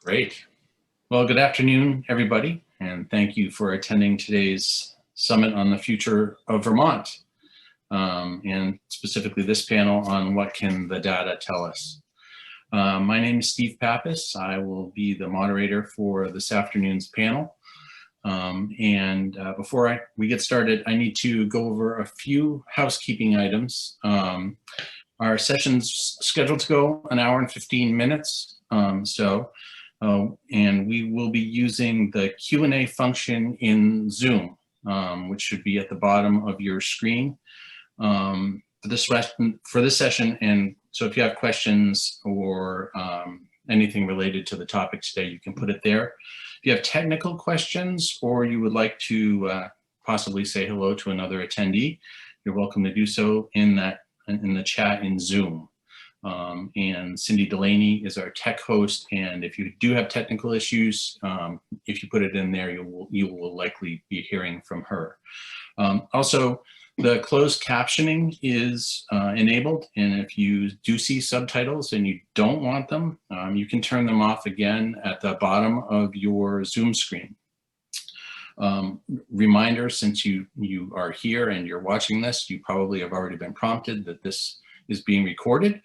Great. Well, good afternoon, everybody, and thank you for attending today's summit on the future of Vermont, and specifically this panel on what can the data tell us. My name is Steve Pappas. I will be the moderator for this afternoon's panel. Before we get started, I need to go over a few housekeeping items. Our session's scheduled to go an hour and 15 minutes. And we will be using the Q&A function in Zoom, which should be at the bottom of your screen for this session. And so if you have questions or anything related to the topic today, you can put it there. If you have technical questions or you would like to possibly say hello to another attendee, you're welcome to do so in the chat in Zoom. And Cindy Delaney is our tech host, and if you do have technical issues, if you put it in there, you will likely be hearing from her. Also, the closed captioning is enabled, and if you do see subtitles and you don't want them, you can turn them off again at the bottom of your Zoom screen. Reminder, since you are here and you're watching this, you probably have already been prompted that this is being recorded.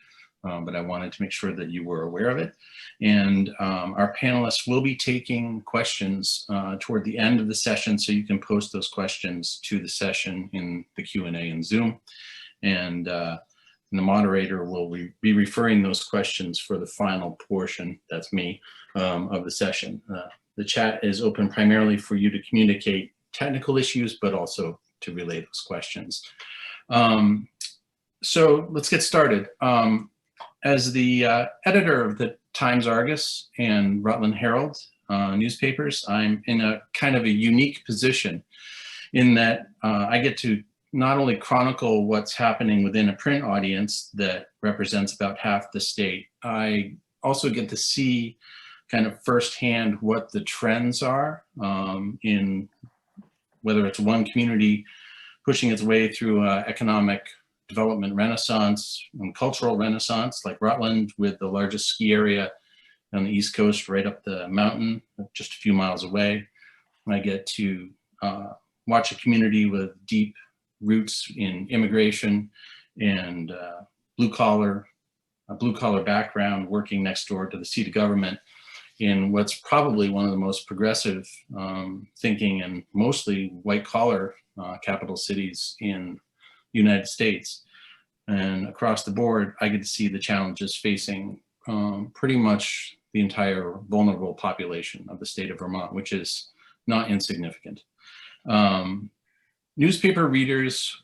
But I wanted to make sure that you were aware of it. And our panelists will be taking questions toward the end of the session, so you can post those questions to the session in the Q&A in Zoom. And the moderator will be referring those questions for the final portion, that's me, of the session. The chat is open primarily for you to communicate technical issues, but also to relay those questions. So let's get started. As the editor of the Times-Argus and Rutland Herald newspapers, I'm in a kind of a unique position in that I get to not only chronicle what's happening within a print audience that represents about half the state, I also get to see kind of firsthand what the trends are in whether it's one community pushing its way through economic development renaissance and cultural renaissance, like Rutland, with the largest ski area on the East Coast, right up the mountain, just a few miles away. I get to watch a community with deep roots in immigration and blue collar background, working next door to the seat of government in what's probably one of the most progressive thinking and mostly white collar capital cities in United States. And across the board, I get to see the challenges facing pretty much the entire vulnerable population of the state of Vermont, which is not insignificant. Newspaper readers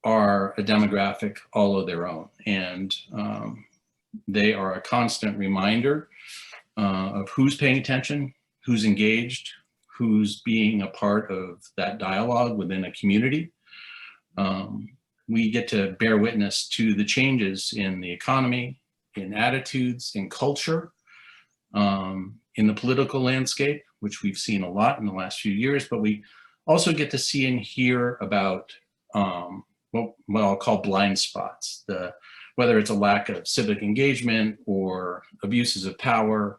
are a demographic all of their own, and they are a constant reminder of who's paying attention, who's engaged, who's being a part of that dialogue within a community. We get to bear witness to the changes in the economy, in attitudes, in culture, in the political landscape, which we've seen a lot in the last few years, but we also get to see and hear about what I'll call blind spots, whether it's a lack of civic engagement or abuses of power,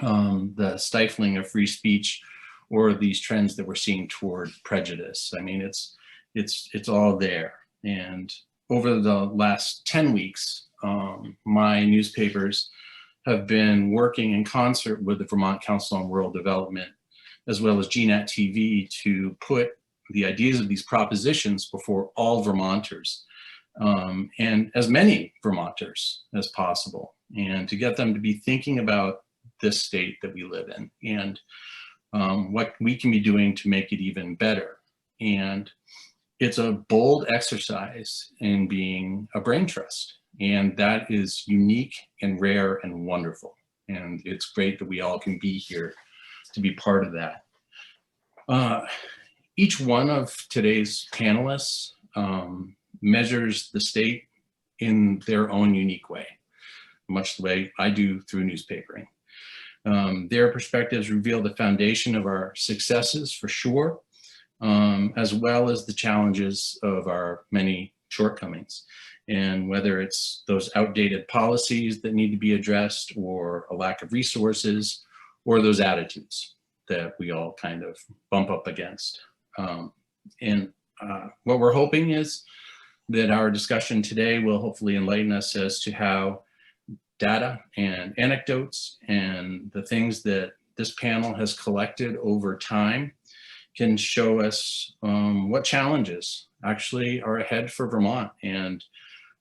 the stifling of free speech, or these trends that we're seeing toward prejudice. I mean, it's all there. And over the last 10 weeks, my newspapers have been working in concert with the Vermont Council on Rural Development, as well as GNAT TV, to put the ideas of these propositions before all Vermonters, and as many Vermonters as possible, and to get them to be thinking about this state that we live in and what we can be doing to make it even better. And it's a bold exercise in being a brain trust, and that is unique and rare and wonderful. And it's great that we all can be here to be part of that. Each one of today's panelists measures the state in their own unique way, much the way I do through newspapering. Their perspectives reveal the foundation of our successes, for sure, as well as the challenges of our many shortcomings. And whether it's those outdated policies that need to be addressed, or a lack of resources, or those attitudes that we all kind of bump up against. What we're hoping is that our discussion today will hopefully enlighten us as to how data and anecdotes and the things that this panel has collected over time can show us what challenges actually are ahead for Vermont and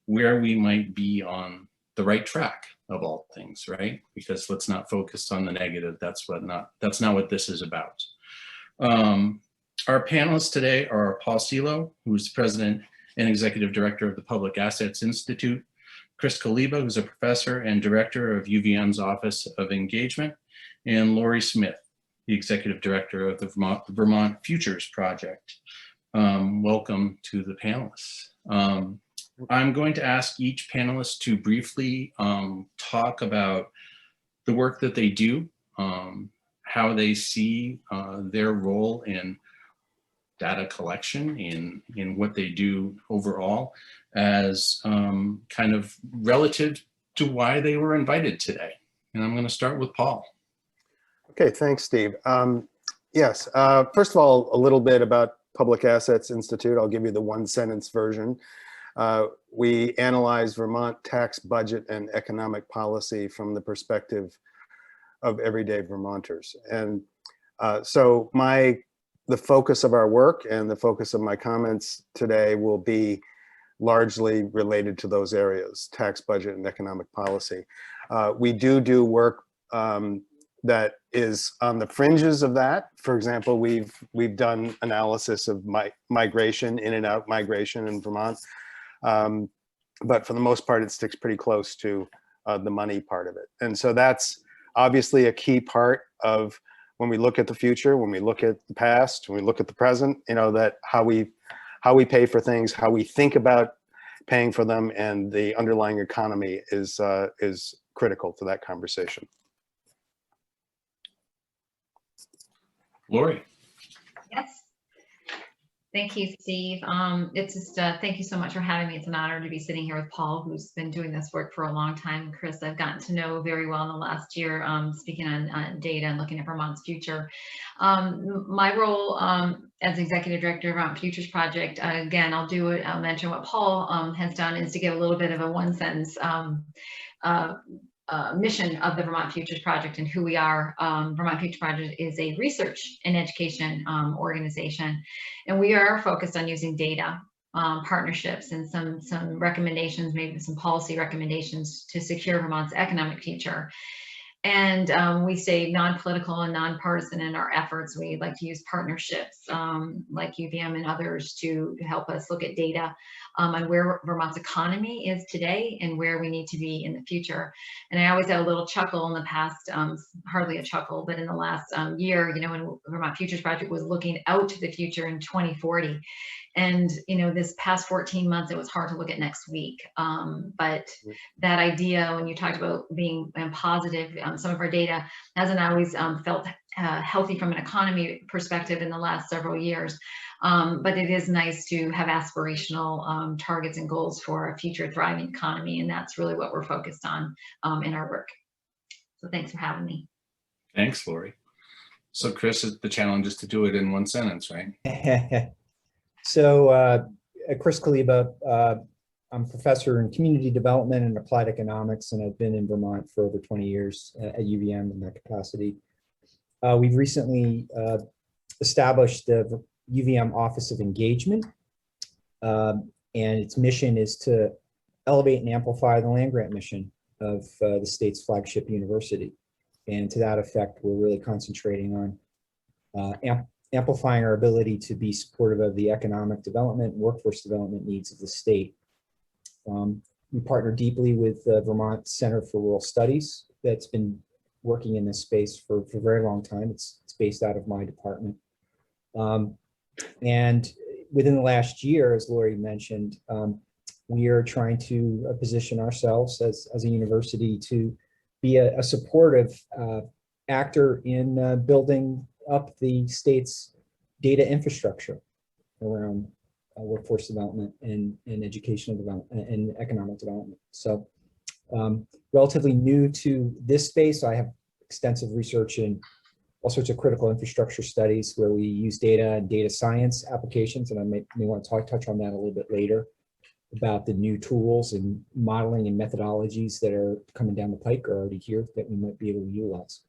where we might be on the right track of all things, right? Because let's not focus on the negative. That's not what this is about. Our panelists today are Paul Cillo, who's the president and executive director of the Public Assets Institute, Chris Koliba, who's a professor and director of UVM's Office of Engagement, and Lori Smith, the executive director of the Vermont Futures Project. Welcome to the panelists. I'm going to ask each panelist to briefly talk about the work that they do, how they see their role in data collection, in what they do overall, as kind of relative to why they were invited today. And I'm going to start with Paul. Okay, thanks, Steve. Yes, first of all, a little bit about Public Assets Institute. I'll give you the one-sentence version. We analyze Vermont tax budget and economic policy from the perspective of everyday Vermonters. And so the focus of our work and the focus of my comments today will be largely related to those areas, tax budget and economic policy. We do work that is on the fringes of that. For example, we've done analysis of migration, in and out migration in Vermont. But for the most part, it sticks pretty close to the money part of it. And so that's obviously a key part of when we look at the future, when we look at the past, when we look at the present, you know, that how we pay for things, how we think about paying for them, and the underlying economy is critical to that conversation. Lori. Yes. Thank you, Steve. It's just, thank you so much for having me. It's an honor to be sitting here with Paul, who's been doing this work for a long time. Chris, I've gotten to know very well in the last year, speaking on data and looking at Vermont's future. My role as Executive Director of Vermont Futures Project, again, I'll mention what Paul has done, is to give a little bit of a one-sentence mission of the Vermont Futures Project and who we are. Vermont Futures Project is a research and education organization, and we are focused on using data, partnerships, and some recommendations, maybe some policy recommendations to secure Vermont's economic future. And we stay non-political and nonpartisan in our efforts. We like to use partnerships like UVM and others to help us look at data on where Vermont's economy is today and where we need to be in the future. And I always had a little chuckle in the past, hardly a chuckle, but in the last year, you know, when Vermont Futures Project was looking out to the future in 2040. And, you know, this past 14 months, it was hard to look at next week. But that idea, when you talked about being positive, some of our data hasn't always felt healthy from an economy perspective in the last several years. But it is nice to have aspirational targets and goals for a future thriving economy. And that's really what we're focused on in our work. So thanks for having me. Thanks, Lori. So Chris, the challenge is to do it in one sentence, right? So Chris Kaliba, I'm a professor in community development and applied economics, and I've been in Vermont for over 20 years at UVM in that capacity. We've recently established the UVM Office of Engagement, and its mission is to elevate and amplify the land-grant mission of the state's flagship university. And to that effect, we're really concentrating on amplifying our ability to be supportive of the economic development and workforce development needs of the state. We partner deeply with the Vermont Center for Rural Studies that's been working in this space for a very long time. It's based out of my department. And within the last year, as Lori mentioned, we are trying to position ourselves as a university to be a supportive actor in building up the state's data infrastructure around workforce development and educational development and economic development. So relatively new to this space. I have extensive research in all sorts of critical infrastructure studies where we use data and data science applications, and I may want to touch on that a little bit later, about the new tools and modeling and methodologies that are coming down the pike or already here that we might be able to utilize.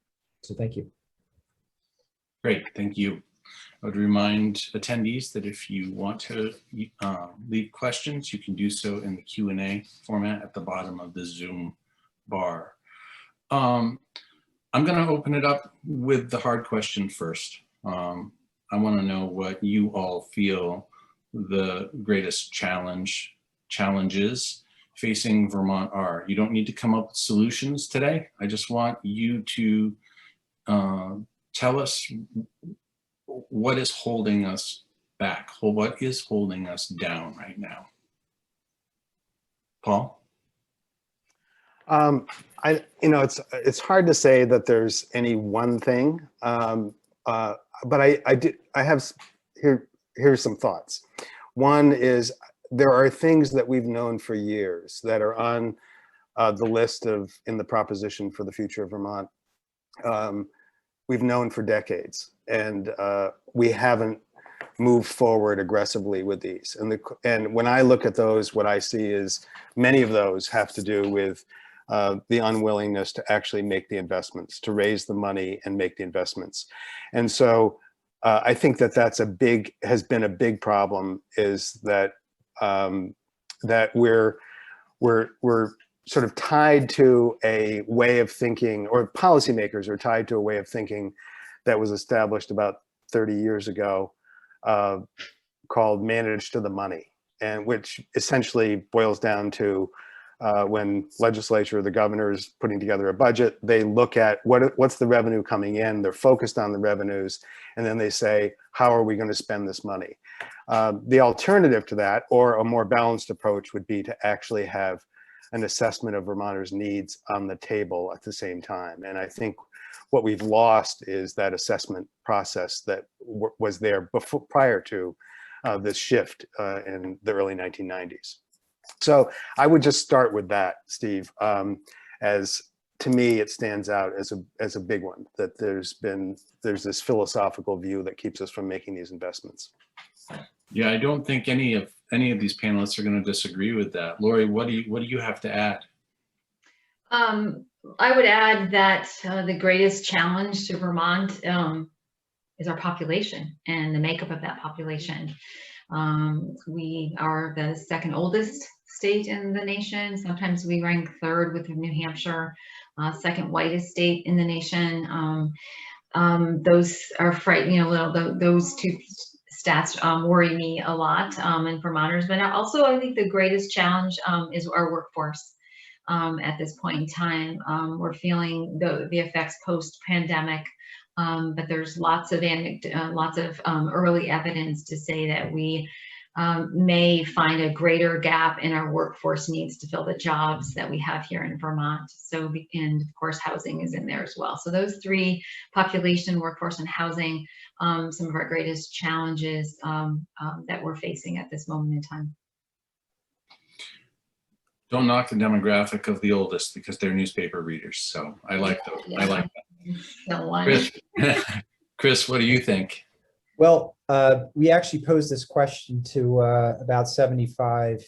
So thank you. Great, thank you. I would remind attendees that if you want to leave questions, you can do so in the Q&A format at the bottom of the Zoom bar. I'm going to open it up with the hard question first. I want to know what you all feel the greatest challenges facing Vermont are. You don't need to come up with solutions today. I just want you to tell us what is holding us back, what is holding us down right now. Paul? It's hard to say that there's any one thing, but here's some thoughts. One is there are things that we've known for years that are on the list in the proposition for the future of Vermont. We've known for decades, and we haven't moved forward aggressively with these. And when I look at those, what I see is many of those have to do with the unwillingness to actually make the investments, to raise the money and make the investments. And so I think that has been a big problem, is that that we're sort of tied to a way of thinking, or policymakers are tied to a way of thinking that was established about 30 years ago, called manage to the money, and which essentially boils down to when legislature or the governor is putting together a budget, they look at what's the revenue coming in, they're focused on the revenues, and then they say, how are we going to spend this money? The alternative to that, or a more balanced approach, would be to actually have an assessment of Vermonters' needs on the table at the same time. And I think what we've lost is that assessment process that was there prior to this shift in the early 1990s. So I would just start with that, Steve, as to me, it stands out as a big one, that there's this philosophical view that keeps us from making these investments. Yeah, I don't think any of these panelists are going to disagree with that. Lori, what do you have to add? I would add that the greatest challenge to Vermont is our population and the makeup of that population. We are the second oldest state in the nation. Sometimes we rank third with New Hampshire, second whitest state in the nation. Those are frightening a little. Those two stats worry me a lot, and Vermonters. But also, I think the greatest challenge is our workforce. At this point in time, we're feeling the effects post-pandemic. But there's lots of early evidence to say that we may find a greater gap in our workforce needs to fill the jobs that we have here in Vermont. So, and of course, housing is in there as well. So those three: population, workforce, and housing, some of our greatest challenges that we're facing at this moment in time. Don't knock the demographic of the oldest, because they're newspaper readers. So I like those. Yeah. I like that. Chris, what do you think? Well, we actually posed this question to about 75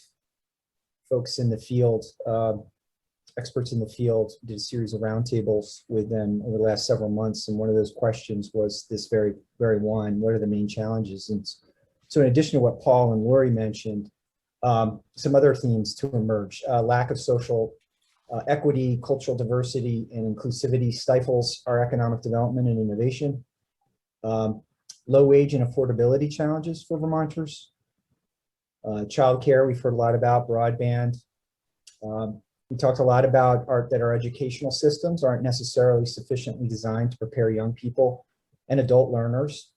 folks in the field, experts in the field, did a series of roundtables with them over the last several months. And one of those questions was this very one: what are the main challenges? And so in addition to what Paul and Lori mentioned, some other themes to emerge: lack of social equity, cultural diversity, and inclusivity stifles our economic development and innovation. Low wage and affordability challenges for Vermonters. Childcare, we've heard a lot about. Broadband. We talked a lot about that our educational systems aren't necessarily sufficiently designed to prepare young people and adult learners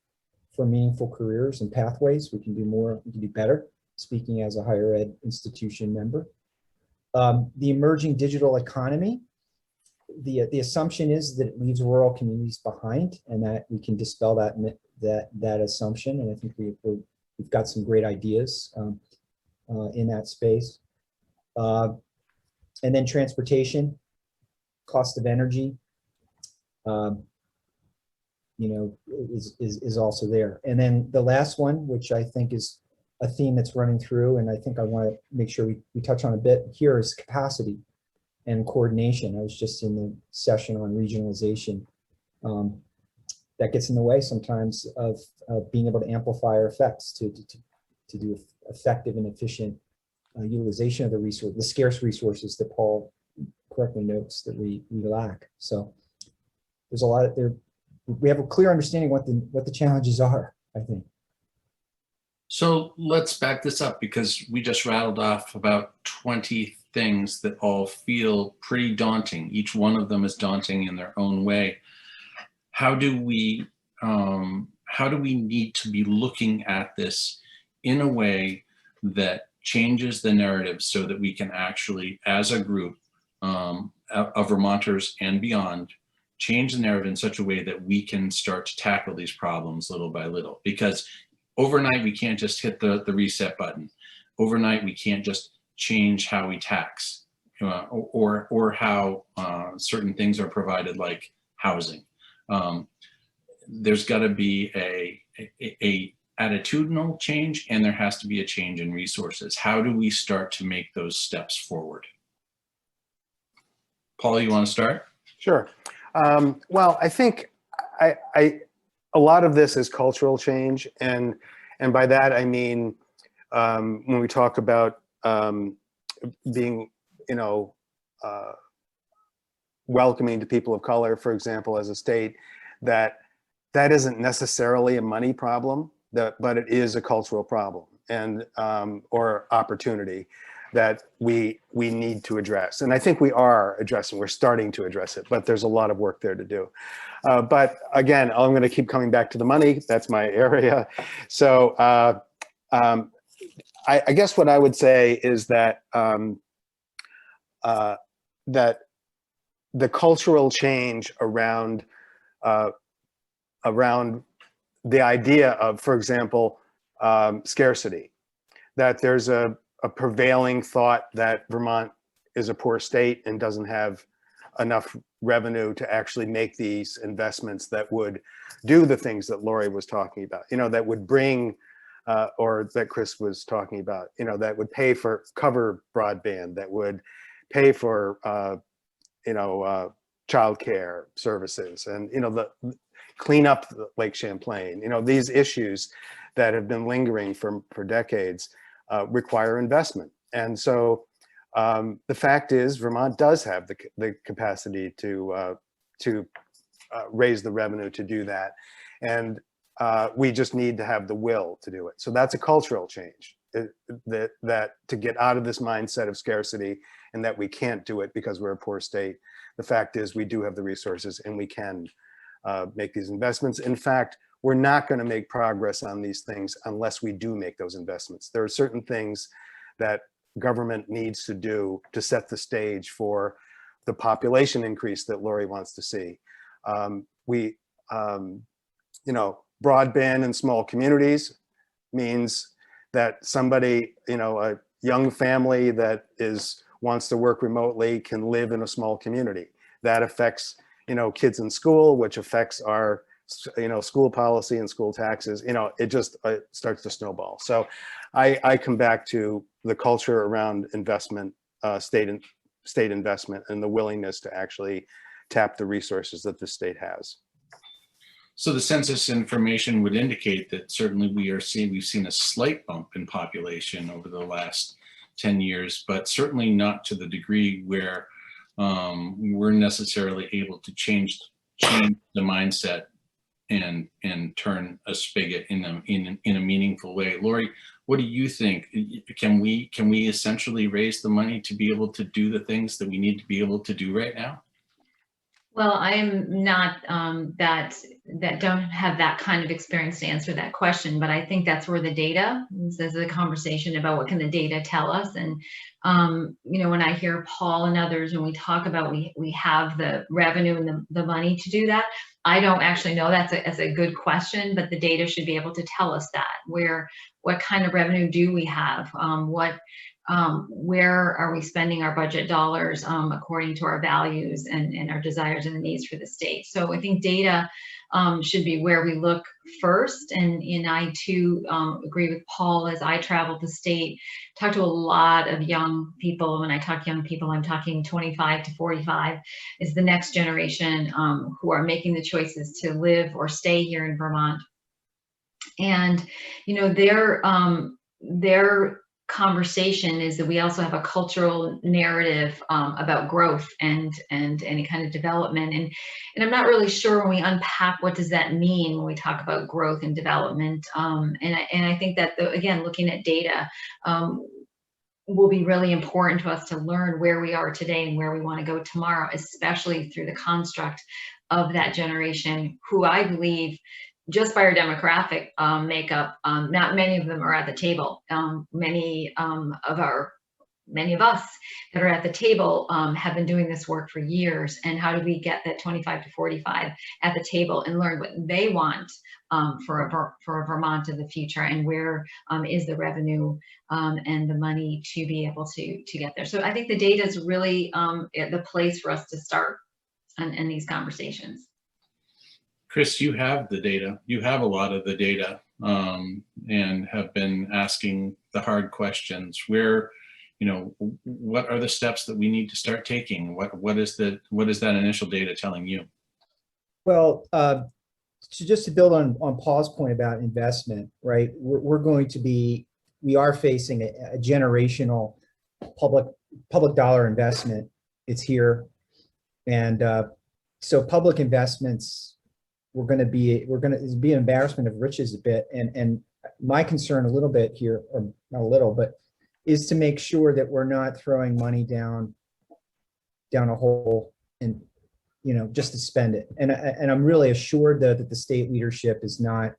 for meaningful careers and pathways. We can do more, we can do better, speaking as a higher ed institution member. The emerging digital economy. The assumption is that it leaves rural communities behind, and that we can dispel that assumption. And I think we've got some great ideas in that space. And then transportation, cost of energy, you know, is also there. And then the last one, which I think is a theme that's running through, and I think I want to make sure we touch on a bit here, is capacity and coordination. I was just in the session on regionalization. That gets in the way sometimes of being able to amplify our effects to do effective and efficient utilization of the resource, the scarce resources that Paul correctly notes that we lack. So there's a lot of there. We have a clear understanding what the challenges are, I think. So let's back this up, because we just rattled off about 20 things that all feel pretty daunting. Each one of them is daunting in their own way. How do we need to be looking at this in a way that changes the narrative so that we can actually, as a group of Vermonters and beyond, change the narrative in such a way that we can start to tackle these problems little by little? Because overnight, we can't just hit the reset button. Overnight, we can't just change how we tax or how certain things are provided, like housing. There's got to be a attitudinal change, and there has to be a change in resources. How do we start to make those steps forward? Paul, you want to start? Sure. Well, I think a lot of this is cultural change, and by that I mean when we talk about being, you know, welcoming to people of color, for example, as a state, that isn't necessarily a money problem, but it is a cultural problem and or opportunity that we need to address. And I think we are addressing, we're starting to address it, but there's a lot of work there to do. But again, I'm going to keep coming back to the money. That's my area. So I guess what I would say is that that the cultural change around the idea of, for example, scarcity, that there's a prevailing thought that Vermont is a poor state and doesn't have enough revenue to actually make these investments that would do the things that Lori was talking about, you know, that would bring, or that Chris was talking about, you know, that would pay for cover broadband, that would pay for, you know, childcare services, and, you know, the clean up Lake Champlain. You know, these issues that have been lingering for decades require investment. And so the fact is, Vermont does have the capacity to raise the revenue to do that. And we just need to have the will to do it. So that's a cultural change, that to get out of this mindset of scarcity and that we can't do it because we're a poor state. The fact is, we do have the resources and we can make these investments. In fact, we're not going to make progress on these things unless we do make those investments. There are certain things that government needs to do to set the stage for the population increase that Lori wants to see. You know, broadband in small communities means that somebody, you know, a young family that wants to work remotely can live in a small community. That affects, you know, kids in school, which affects our, you know, school policy and school taxes. You know, it just starts to snowball. So I come back to the culture around investment, state investment, and the willingness to actually tap the resources that the state has. So the census information would indicate that certainly we've seen a slight bump in population over the last 10 years, but certainly not to the degree where we're necessarily able to change the mindset and turn a spigot in a meaningful way. Lori, what do you think? Can we essentially raise the money to be able to do the things that we need to be able to do right now? Well, I am not that don't have that kind of experience to answer that question, but I think that's where the data, this is a conversation about what can the data tell us. And you know, when I hear Paul and others, when we talk about we have the revenue and the money to do that, I don't actually know. That's a good question, but the data should be able to tell us that. What kind of revenue do we have? where are we spending our budget dollars according to our values and our desires and the needs for the state. So I think data should be where we look first. And I too agree with Paul. As I travel the state, talk to a lot of young people. When I talk young people, I'm talking 25 to 45 is the next generation who are making the choices to live or stay here in Vermont. And their conversation is that we also have a cultural narrative about growth and any kind of development, and I'm not really sure when we unpack what does that mean when we talk about growth and development, and I think that again, looking at data will be really important to us to learn where we are today and where we want to go tomorrow, especially through the construct of that generation, who I believe, just by our demographic makeup, not many of them are at the table. Many of us that are at the table have been doing this work for years. And how do we get that 25 to 45 at the table and learn what they want for a Vermont of the future, and where is the revenue and the money to be able to get there. So I think the data is really the place for us to start in these conversations. Chris, you have the data. You have a lot of the data, and have been asking the hard questions. Where, what are the steps that we need to start taking? What is that initial data telling you? Well, just to build on Paul's point about investment, right? We are facing a generational public dollar investment. It's here, and so public investments. We're going to be an embarrassment of riches a bit, and my concern a little bit here, or not a little, but is to make sure that we're not throwing money down a hole and just to spend it. And I'm really assured that the state leadership is not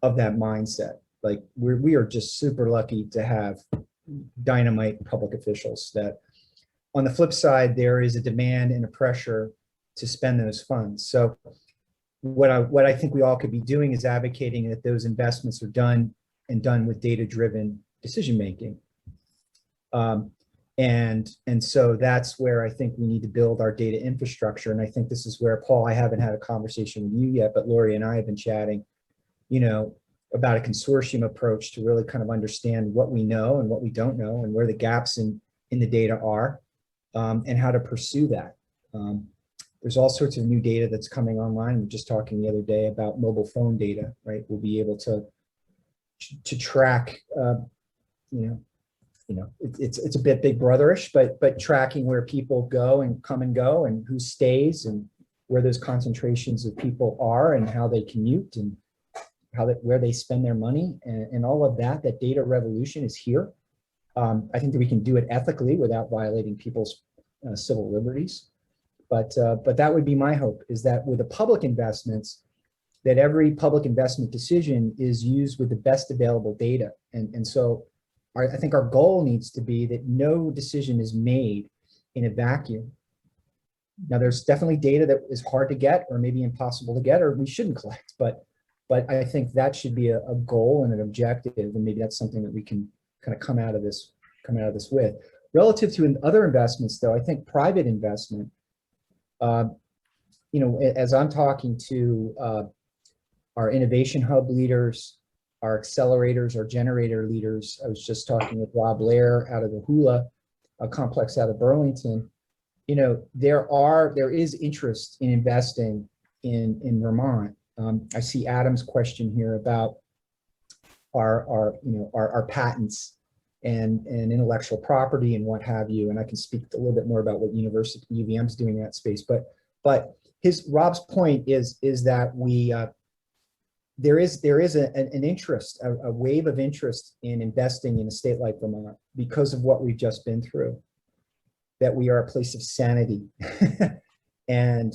of that mindset. Like we are just super lucky to have dynamite public officials. That on the flip side, there is a demand and a pressure to spend those funds. So what I think we all could be doing is advocating that those investments are done with data-driven decision making. And so that's where I think we need to build our data infrastructure. And I think this is where, Paul, I haven't had a conversation with you yet, but Lori and I have been chatting, about a consortium approach to really kind of understand what we know and what we don't know, and where the gaps in the data are, and how to pursue that. There's all sorts of new data that's coming online. We were just talking the other day about mobile phone data, right? We'll be able to track, it's a bit big brotherish, but tracking where people go and come and go, and who stays, and where those concentrations of people are, and how they commute, and where they spend their money, and all of that. That data revolution is here. I think that we can do it ethically without violating people's civil liberties. But that would be my hope, is that with the public investments, that every public investment decision is used with the best available data. And so I think our goal needs to be that no decision is made in a vacuum. Now, there's definitely data that is hard to get, or maybe impossible to get, or we shouldn't collect. But I think that should be a goal and an objective, and maybe that's something that we can kind of come out of this with. Relative to other investments, though, I think private investment. As I'm talking to our innovation hub leaders, our accelerators, our generator leaders, I was just talking with Rob Lair out of the Hula complex out of Burlington. There is interest in investing in Vermont. I see Adam's question here about our patents and intellectual property and what have you. And I can speak a little bit more about what UVM is doing in that space. But Rob's point is that there is an interest, a wave of interest in investing in a state like Vermont because of what we've just been through. That we are a place of sanity and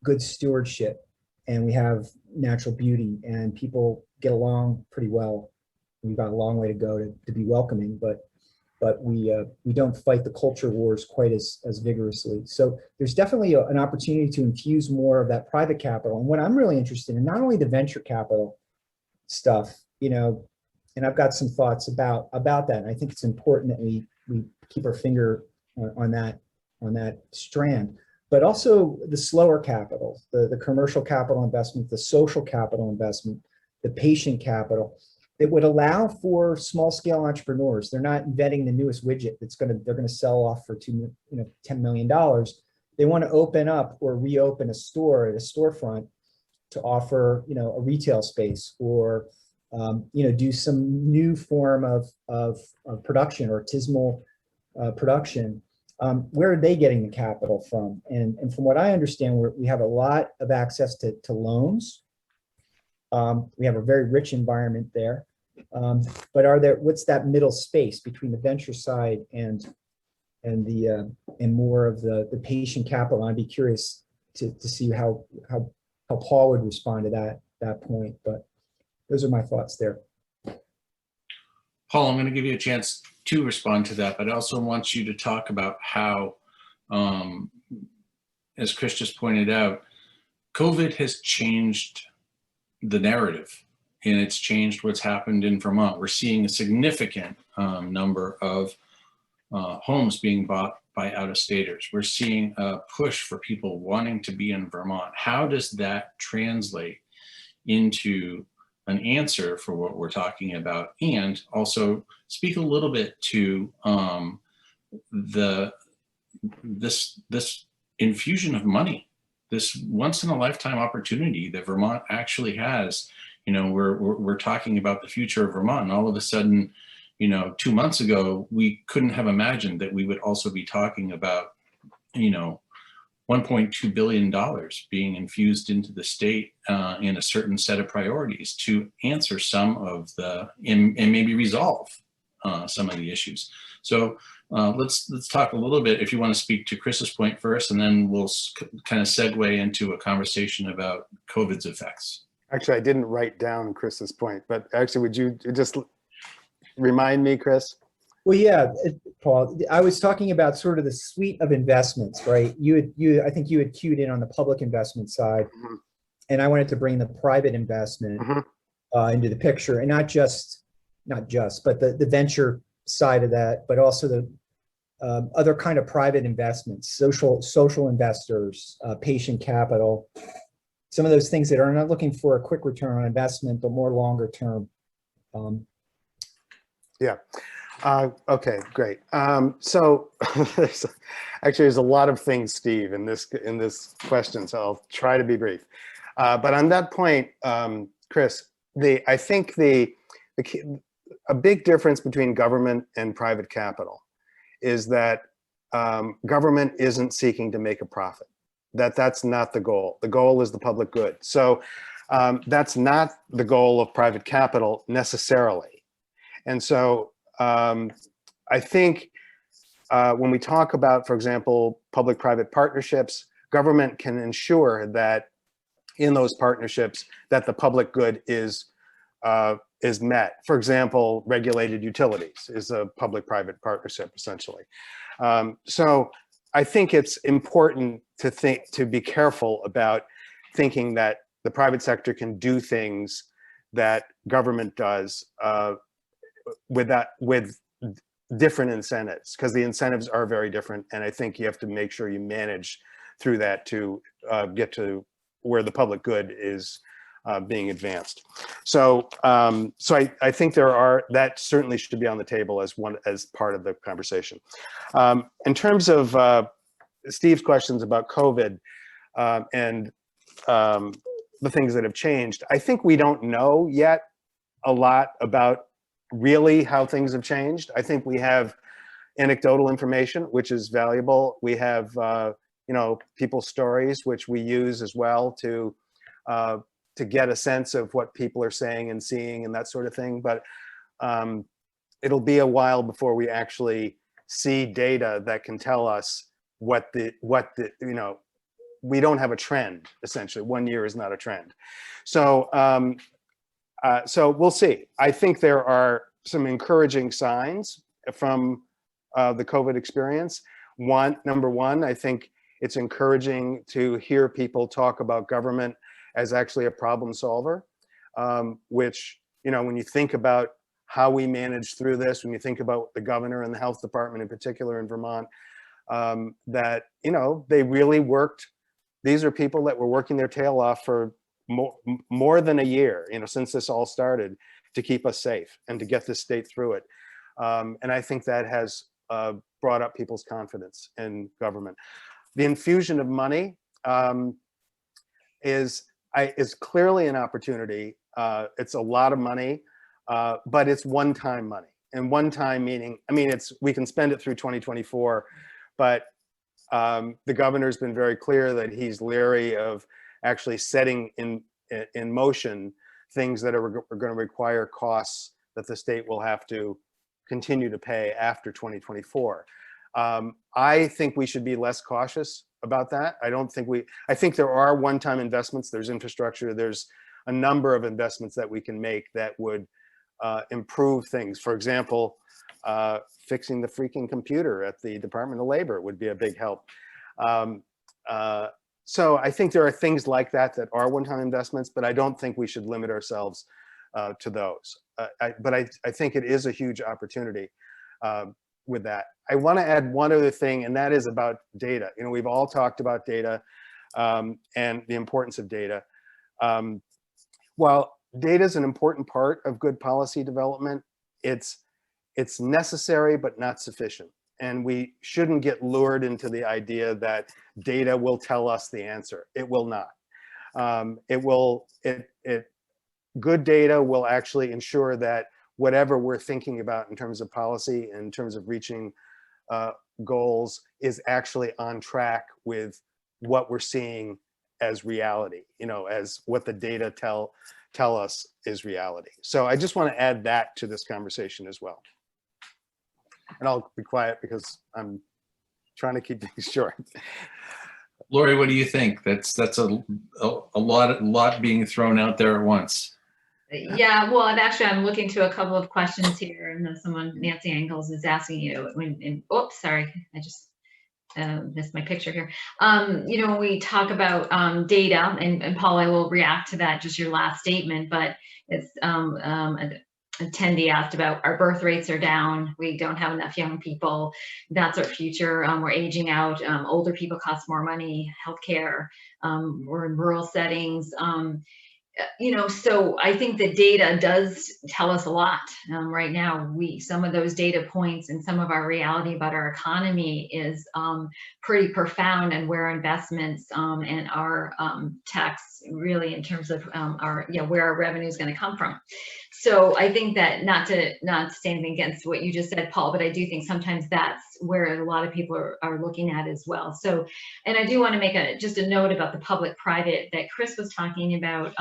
good stewardship, and we have natural beauty, and people get along pretty well. We've got a long way to go to be welcoming, but we don't fight the culture wars quite as vigorously. So there's definitely an opportunity to infuse more of that private capital. And what I'm really interested in, not only the venture capital stuff, And I've got some thoughts about that. And I think it's important that we keep our finger on that strand, but also the slower capital, the commercial capital investment, the social capital investment, the patient capital that would allow for small scale entrepreneurs. They're not inventing the newest widget they're going to sell off for $10 million. They want to open up or reopen a store at a storefront to offer, a retail space, or do some new form of production, or artisanal production. Where are they getting the capital from? And from what I understand, we have a lot of access to loans. We have a very rich environment there. But what's that middle space between the venture side and more of the patient capital? I'd be curious to see how Paul would respond to that point. But those are my thoughts there. Paul, I'm going to give you a chance to respond to that, but I also want you to talk about how, as Chris just pointed out, COVID has changed the narrative, and it's changed what's happened in Vermont. We're seeing a significant number of homes being bought by out-of-staters. We're seeing a push for people wanting to be in Vermont. How does that translate into an answer for what we're talking about? And also speak a little bit to this infusion of money, this once in a lifetime opportunity that Vermont actually has. We're talking about the future of Vermont, and all of a sudden, 2 months ago, we couldn't have imagined that we would also be talking about, $1.2 billion being infused into the state in a certain set of priorities to answer some of and maybe resolve some of the issues. So let's talk a little bit, if you want to speak to Chris's point first, and then we'll kind of segue into a conversation about COVID's effects. Actually, I didn't write down Chris's point, but actually, would you just remind me, Chris? Well, yeah, Paul, I was talking about sort of the suite of investments, right? I think you had cued in on the public investment side, and I wanted to bring the private investment into the picture, and not just, but the venture side of that, but also the other kind of private investments, social investors, patient capital, some of those things that are not looking for a quick return on investment, but more longer term. Yeah. Okay, great. So there's a lot of things, Steve, in this question, so I'll try to be brief. But on that point, Chris, I think a big difference between government and private capital is that government isn't seeking to make a profit. That's not the goal. The goal is the public good. So that's not the goal of private capital necessarily. And so I think when we talk about, for example, public-private partnerships, government can ensure that in those partnerships that the public good is met. For example, regulated utilities is a public-private partnership, essentially. So I think it's important to be careful about thinking that the private sector can do things that government does with different incentives, because the incentives are very different, and I think you have to make sure you manage through that to get to where the public good is being advanced. So I think that certainly should be on the table as part of the conversation. In terms of Steve's questions about COVID and the things that have changed, I think we don't know yet a lot about really how things have changed. I think we have anecdotal information, which is valuable. We have people's stories, which we use as well to get a sense of what people are saying and seeing and that sort of thing. But it'll be a while before we actually see data that can tell us we don't have a trend, essentially. 1 year is not a trend. So so we'll see. I think there are some encouraging signs from the COVID experience. Number one, I think it's encouraging to hear people talk about government as actually a problem solver, which, when you think about how we manage through this, when you think about the governor and the health department in particular in Vermont, that, you know, they really worked. These are people that were working their tail off for more than a year, you know, since this all started, to keep us safe and to get this state through it. And I think that has brought up people's confidence in government. The infusion of money is clearly an opportunity. It's a lot of money, but it's one-time money. And one-time meaning, I mean, we can spend it through 2024, but the governor's been very clear that he's leery of actually setting in motion things that are going to require costs that the state will have to continue to pay after 2024. I think we should be less cautious about that. I think there are one-time investments, there's infrastructure, there's a number of investments that we can make that would improve things. For example, fixing the freaking computer at the Department of Labor would be a big help. So I think there are things like that that are one-time investments, but I don't think we should limit ourselves to those. But I think it is a huge opportunity with that. I want to add one other thing, and that is about data. You know, we've all talked about data and the importance of data. While data is an important part of good policy development, it's necessary but not sufficient. And we shouldn't get lured into the idea that data will tell us the answer. It will not. Good data will actually ensure that whatever we're thinking about in terms of policy, in terms of reaching goals, is actually on track with what we're seeing as reality, you know, as what the data tell us is reality. So I just want to add that to this conversation as well. And I'll be quiet because I'm trying to keep things short. Lori, what do you think? That's a lot being thrown out there at once. Yeah, well, and actually, I'm looking to a couple of questions here, and someone, Nancy Angles, is asking you. Oops, sorry, I just missed my picture here. You know, when we talk about data, and Paul, I will react to that, just your last statement, but it's attendee asked about our birth rates are down. We don't have enough young people. That's our future. We're aging out. Older people cost more money. Healthcare. We're in rural settings. You know, so I think the data does tell us a lot. Right now, some of those data points and some of our reality about our economy is pretty profound, and where investments and our tax really in terms of where our revenue is going to come from. So I think that not to say anything against what you just said, Paul, but I do think sometimes that's where a lot of people are looking at as well. So, and I do want to make just a note about the public-private that Chris was talking about.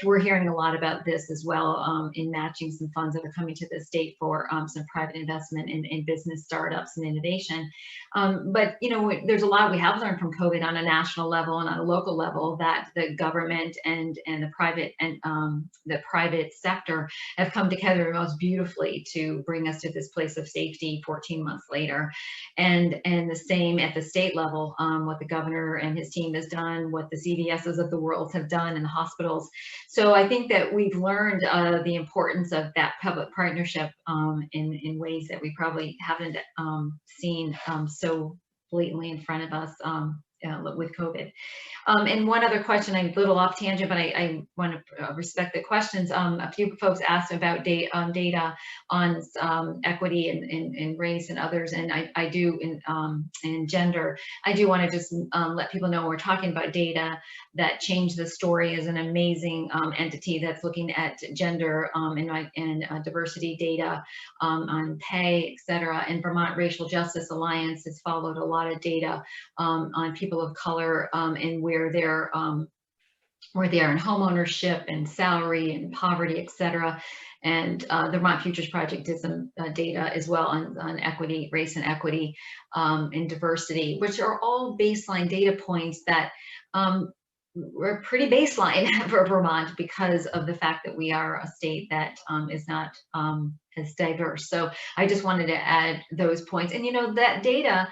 We're hearing a lot about this as well in matching some funds that are coming to the state for some private investment in business startups and innovation. But you know, there's a lot we have learned from COVID on a national level and on a local level, that the government and the private sector have come together most beautifully to bring us to this place of safety 14 months later. And the same at the state level, what the governor and his team has done, what the CVSs of the world have done, and the hospitals. So I think that we've learned the importance of that public partnership in ways that we probably haven't seen so blatantly in front of us with COVID. And one other question, I'm a little off tangent, but I want to respect the questions. A few folks asked about data on equity and race and others, and I do in gender. I do want to just let people know we're talking about data that Change the Story is an amazing entity that's looking at gender and diversity data on pay, et cetera. And Vermont Racial Justice Alliance has followed a lot of data on people of color and where they're in home ownership and salary and poverty, et cetera. And the Vermont Futures Project did some data as well on equity, race and equity and diversity, which are all baseline data points that were pretty baseline for Vermont because of the fact that we are a state that is not as diverse. So I just wanted to add those points. And you know, that data,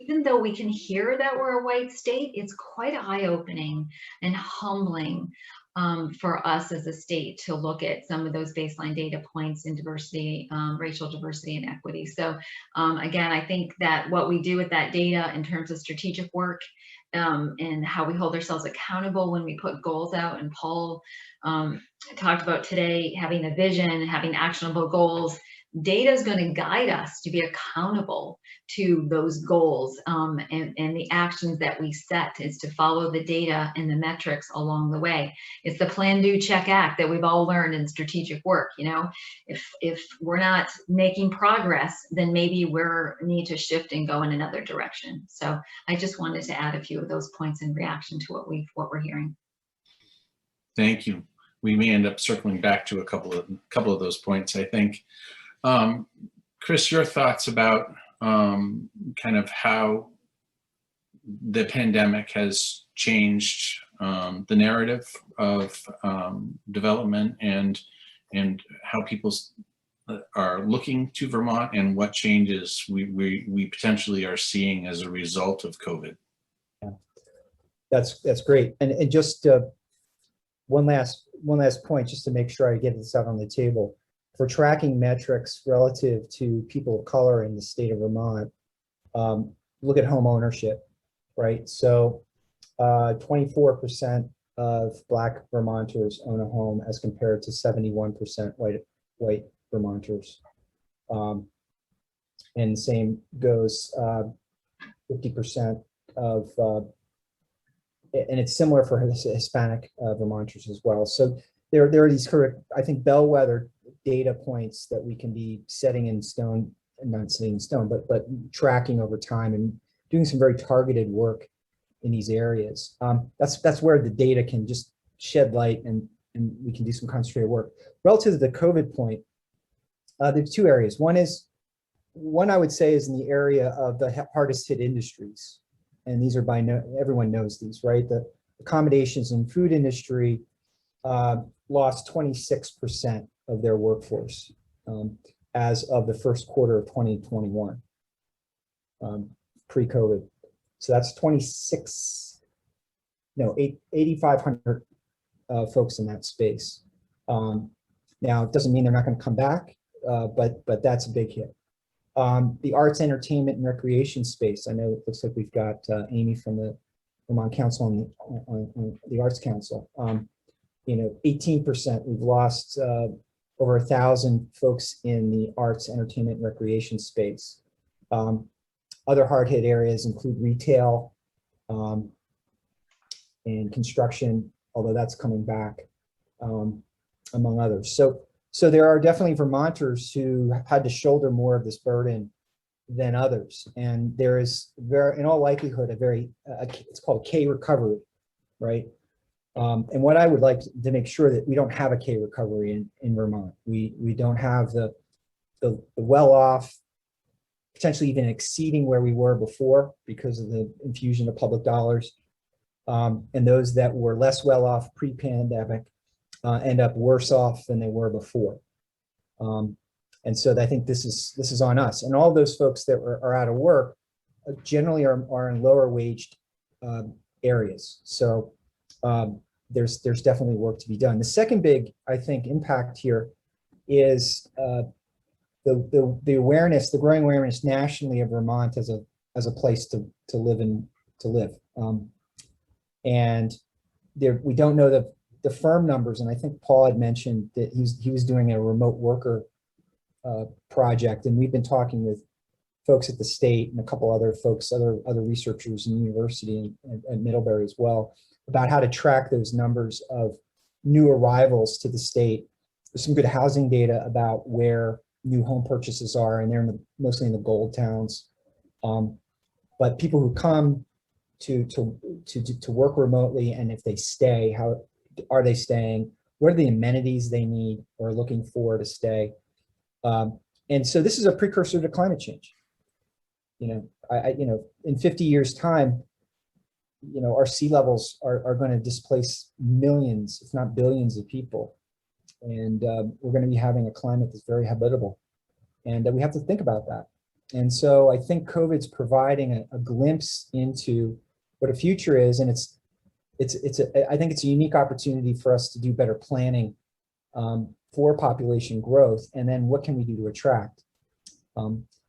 even though we can hear that we're a white state, it's quite eye-opening and humbling for us as a state to look at some of those baseline data points in diversity, racial diversity and equity. So again, I think that what we do with that data in terms of strategic work and how we hold ourselves accountable when we put goals out, and Paul talked about today, having a vision, having actionable goals. Data is going to guide us to be accountable to those goals, and the actions that we set is to follow the data and the metrics along the way. It's the plan, do, check, act that we've all learned in strategic work. You know, if we're not making progress, then maybe we're need to shift and go in another direction. So I just wanted to add a few of those points in reaction to what we're hearing. Thank you. We may end up circling back to a couple of those points, I think. Chris, your thoughts about kind of how the pandemic has changed the narrative of development and how people are looking to Vermont, and what changes we potentially are seeing as a result of COVID. Yeah. That's great. And just one last point, just to make sure I get this out on the table. For tracking metrics relative to people of color in the state of Vermont, look at home ownership, right? So 24% of Black Vermonters own a home as compared to 71% white Vermonters. And same goes 50% of, and it's similar for Hispanic Vermonters as well. So there are these correct, I think, bellwether data points that we can be setting in stone, not setting in stone, but tracking over time and doing some very targeted work in these areas. That's where the data can just shed light, and we can do some concentrated work. Relative to the COVID point, there's two areas. One I would say is in the area of the hardest hit industries. And these are everyone knows these, right? The accommodations and food industry lost 26% of their workforce as of the first quarter of 2021, pre-COVID. So that's 8,500 folks in that space. Now, it doesn't mean they're not going to come back, but that's a big hit. The arts, entertainment, and recreation space. I know it looks like we've got Amy from the Vermont Council on the Arts Council. 18%. We've lost over 1,000 folks in the arts, entertainment, and recreation space. Other hard hit areas include retail and construction, although that's coming back, among others. So there are definitely Vermonters who had to shoulder more of this burden than others. And there is in all likelihood, it's called a K recovery, right? And what I would like to make sure that we don't have a K recovery in Vermont. We don't have the well-off, potentially even exceeding where we were before because of the infusion of public dollars. And those that were less well-off pre-pandemic end up worse off than they were before. And so I think this is on us. And all those folks that are out of work generally are in lower waged areas. So there's definitely work to be done. The second big, I think, impact here is the awareness, the growing awareness nationally of Vermont as a place to live and to live. And we don't know the firm numbers, and I think Paul had mentioned that he was doing a remote worker project, and we've been talking with folks at the state and a couple other folks, other researchers in the university and Middlebury as well, about how to track those numbers of new arrivals to the state. There's some good housing data about where new home purchases are, and they're mostly in the gold towns. But people who come to work remotely, and if they stay, how are they staying? What are the amenities they need or are looking for to stay? And so this is a precursor to climate change. In 50 years' time, our sea levels are going to displace millions, if not billions, of people, and we're going to be having a climate that's very habitable, and we have to think about that. And so I think COVID's providing a glimpse into what a future is, and I think it's a unique opportunity for us to do better planning for population growth, and then what can we do to attract.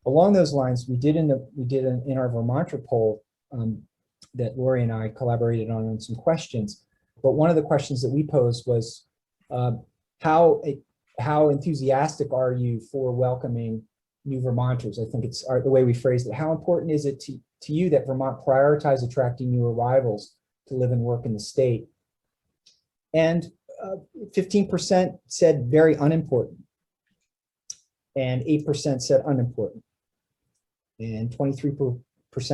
Along those lines, we did in our Vermonter poll that Lori and I collaborated on some questions. But one of the questions that we posed was, how enthusiastic are you for welcoming new Vermonters? I think it's the way we phrased it. How important is it to you that Vermont prioritize attracting new arrivals to live and work in the state? And 15% said very unimportant, and 8% said unimportant, and 23%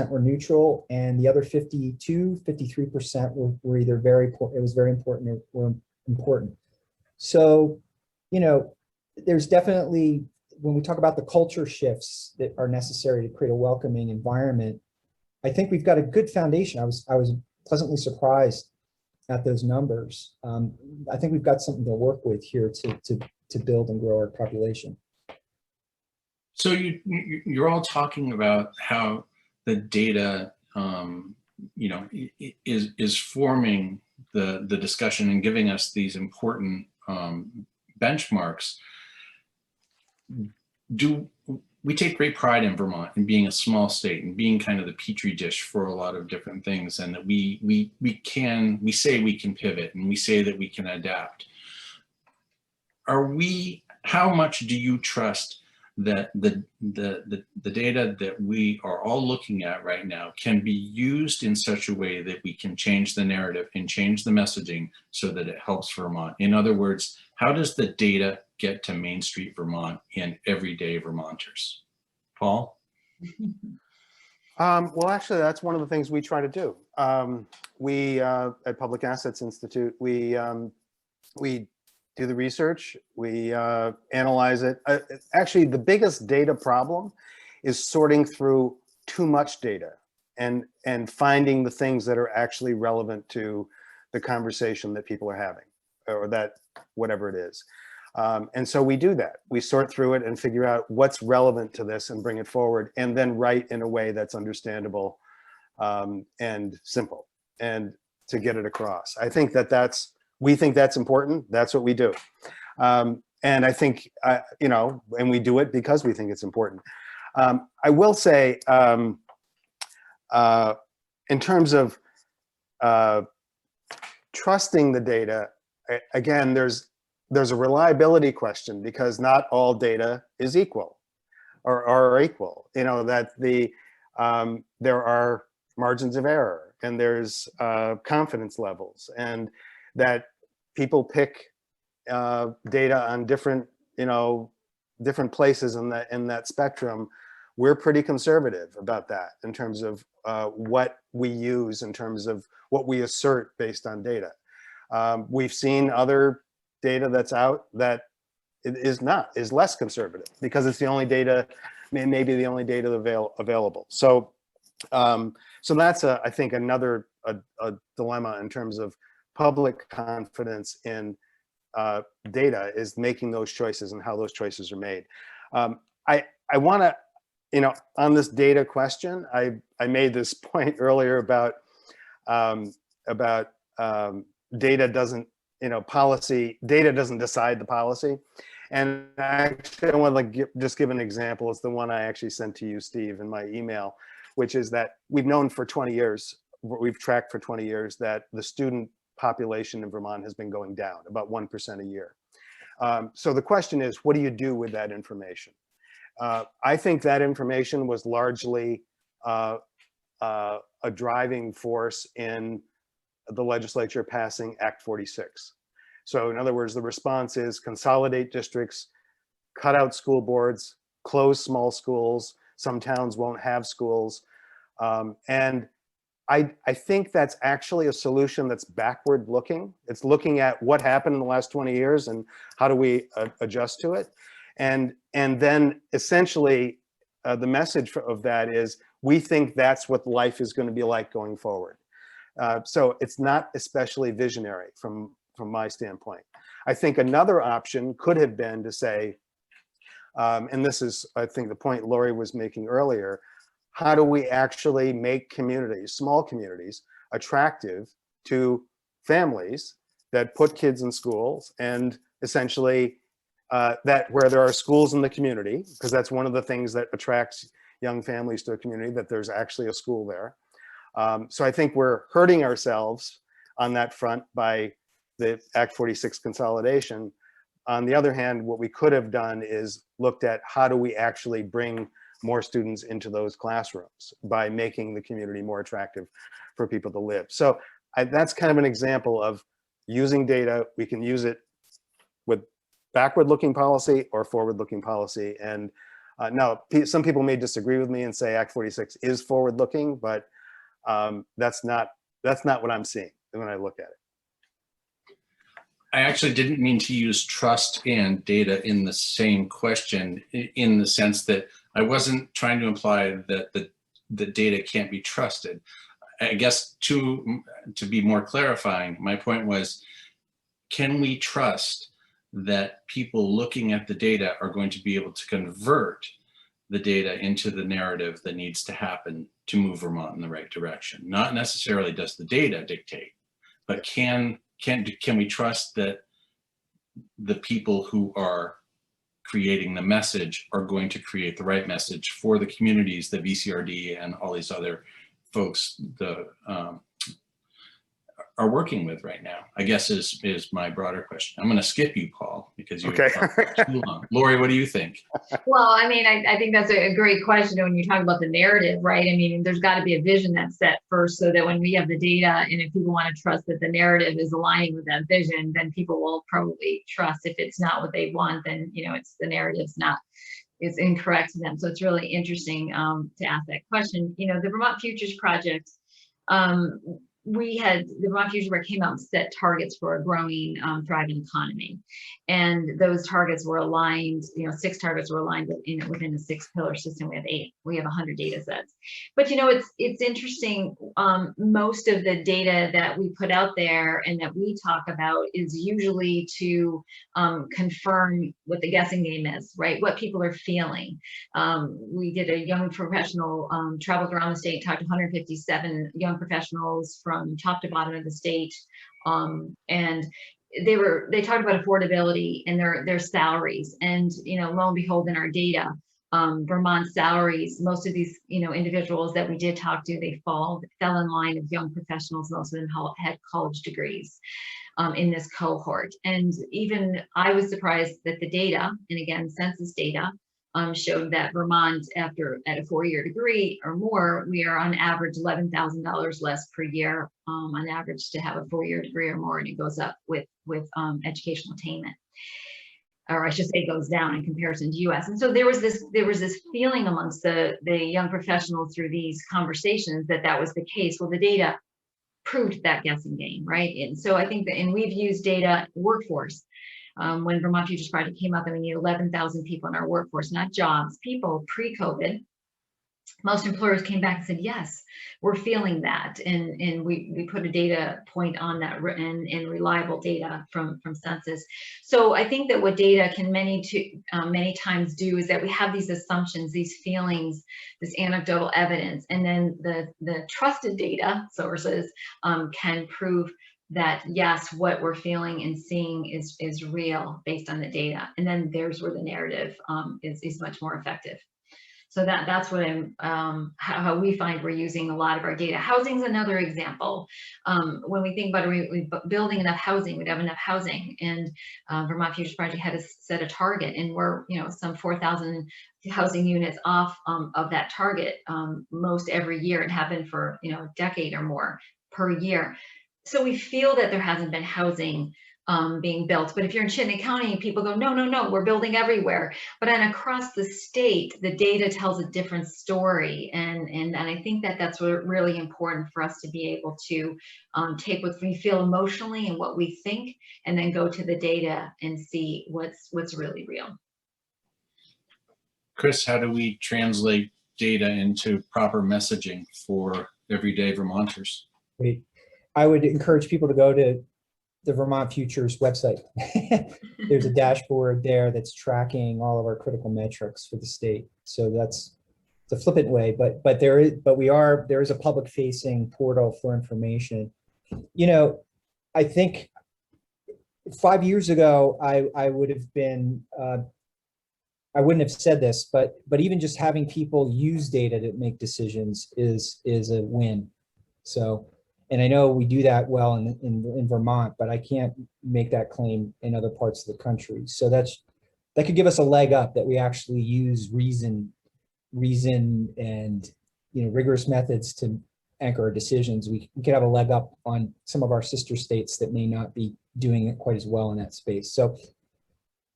were neutral, and the other 53% were either it was very important or important. So, you know, there's definitely, when we talk about the culture shifts that are necessary to create a welcoming environment, I think we've got a good foundation. I was pleasantly surprised at those numbers. I think we've got something to work with here to build and grow our population. So you're all talking about how the data, you know, is forming the discussion and giving us these important benchmarks. We take great pride in Vermont in being a small state and being kind of the petri dish for a lot of different things, and that we say we can pivot and we say that we can adapt. How much do you trust that the data that we are all looking at right now can be used in such a way that we can change the narrative and change the messaging so that it helps Vermont? In other words, how does the data get to Main Street, Vermont, and everyday Vermonters? Paul? Well, actually, that's one of the things we try to do. We at Public Assets Institute, we do the research, we analyze it. Actually, the biggest data problem is sorting through too much data and finding the things that are actually relevant to the conversation that people are having, or that whatever it is. And so we do that. We sort through it and figure out what's relevant to this and bring it forward, and then write in a way that's understandable and simple, and to get it across. I think we think that's important. That's what we do. And I think, you know, and we do it because we think it's important. I will say, in terms of trusting the data, again, there's a reliability question, because not all data is equal or are equal. You know, that there are margins of error, and there's confidence levels, and that people pick data on different, you know, different places in that spectrum. We're pretty conservative about that in terms of what we use, in terms of what we assert based on data. We've seen other data that's out that is less conservative, because it's the only data, maybe the only data available. So that's I think another dilemma in terms of public confidence in data, is making those choices and how those choices are made. I want to, you know, on this data question, I made this point earlier about data doesn't, you know, data doesn't decide the policy. And actually, I want to just give an example. It's the one I actually sent to you, Steve, in my email, which is that we've known for 20 years, we've tracked for 20 years, that the student population in Vermont has been going down about 1% a year. So the question is, what do you do with that information? I think that information was largely a driving force in the legislature passing Act 46. So in other words, the response is consolidate districts, cut out school boards, close small schools. Some towns won't have schools. And I think that's actually a solution that's backward looking. It's looking at what happened in the last 20 years and how do we adjust to it. And then essentially the message of that is, we think that's what life is going to be like going forward. So it's not especially visionary from my standpoint. I think another option could have been to say, and this is, I think, the point Lori was making earlier, how do we actually make communities, small communities, attractive to families that put kids in schools, and essentially that where there are schools in the community, because that's one of the things that attracts young families to a community, that there's actually a school there. So I think we're hurting ourselves on that front by the Act 46 consolidation. On the other hand, what we could have done is looked at how do we actually bring more students into those classrooms by making the community more attractive for people to live. So that's kind of an example of using data. We can use it with backward-looking policy or forward-looking policy. And now, some people may disagree with me and say Act 46 is forward-looking, but that's not what I'm seeing when I look at it. I actually didn't mean to use trust and data in the same question, in the sense that I wasn't trying to imply that the data can't be trusted. I guess to be more clarifying, my point was, can we trust that people looking at the data are going to be able to convert the data into the narrative that needs to happen to move Vermont in the right direction? Not necessarily does the data dictate, but can we trust that the people who are creating the message are going to create the right message for the communities that VCRD and all these other folks are working with right now, I guess is my broader question. I'm going to skip you, Paul, because you Okay. talked too long. Lori, what do you think? Well, I mean, I think that's a great question when you talk about the narrative, right? I mean, there's got to be a vision that's set first, so that when we have the data, and if people want to trust that the narrative is aligning with that vision, then people will probably trust. If it's not what they want, then, you know, it's the narrative's not, it's incorrect to them. So it's really interesting to ask that question. You know, the Vermont Futures Project, the Vermont Futures Project came out and set targets for a growing, thriving economy. And those targets were aligned, you know, 6 targets were aligned within the 6-pillar system. We have 100 data sets. But, you know, it's interesting. Most of the data that we put out there and that we talk about is usually to confirm what the guessing game is, right? What people are feeling. We did a young professional, traveled around the state, talked to 157 young professionals from top to bottom of the state, and they talked about affordability and their salaries. And, you know, lo and behold, in our data, Vermont salaries, most of these, you know, individuals that we did talk to, they fell in line with young professionals. Most of them had college degrees in this cohort. And even I was surprised that the data, and again, census data, showed that Vermont, at a 4-year degree or more, we are on average $11,000 less per year on average to have a 4-year degree or more, and it goes up with educational attainment, or I should say, it goes down in comparison to U.S. And so there was this feeling amongst the young professionals through these conversations that was the case. Well, the data proved that guessing game, right? And so I think that, and we've used data workforce. When Vermont Futures Project came up, and we need 11,000 people in our workforce, not jobs, people pre-COVID. Most employers came back and said, yes, we're feeling that. And we put a data point on that, and reliable data from census. So I think that what data can many times do is that we have these assumptions, these feelings, this anecdotal evidence, and then the trusted data sources can prove that, yes, what we're feeling and seeing is real based on the data. And then there's where the narrative is much more effective. So that's what how we find we're using a lot of our data. Housing is another example. When we think about building enough housing, we'd have enough housing, and Vermont Futures Project had to set a target, and we're, you know, some 4,000 housing units off of that target most every year, and have been for, you know, a decade or more per year. So we feel that there hasn't been housing being built. But if you're in Chittenden County, people go, no, we're building everywhere. But then across the state, the data tells a different story. And I think that's really important for us to be able to take what we feel emotionally and what we think, and then go to the data and see what's really real. Chris, how do we translate data into proper messaging for everyday Vermonters? Great. I would encourage people to go to the Vermont Futures website. There's a dashboard there that's tracking all of our critical metrics for the state. So that's the flippant way, but there is a public facing portal for information. You know, I think 5 years ago, I would have been, I wouldn't have said this, but even just having people use data to make decisions is a win. So, and I know we do that well in Vermont, but I can't make that claim in other parts of the country. So that could give us a leg up, that we actually use reason and, you know, rigorous methods to anchor our decisions. We could have a leg up on some of our sister states that may not be doing it quite as well in that space. So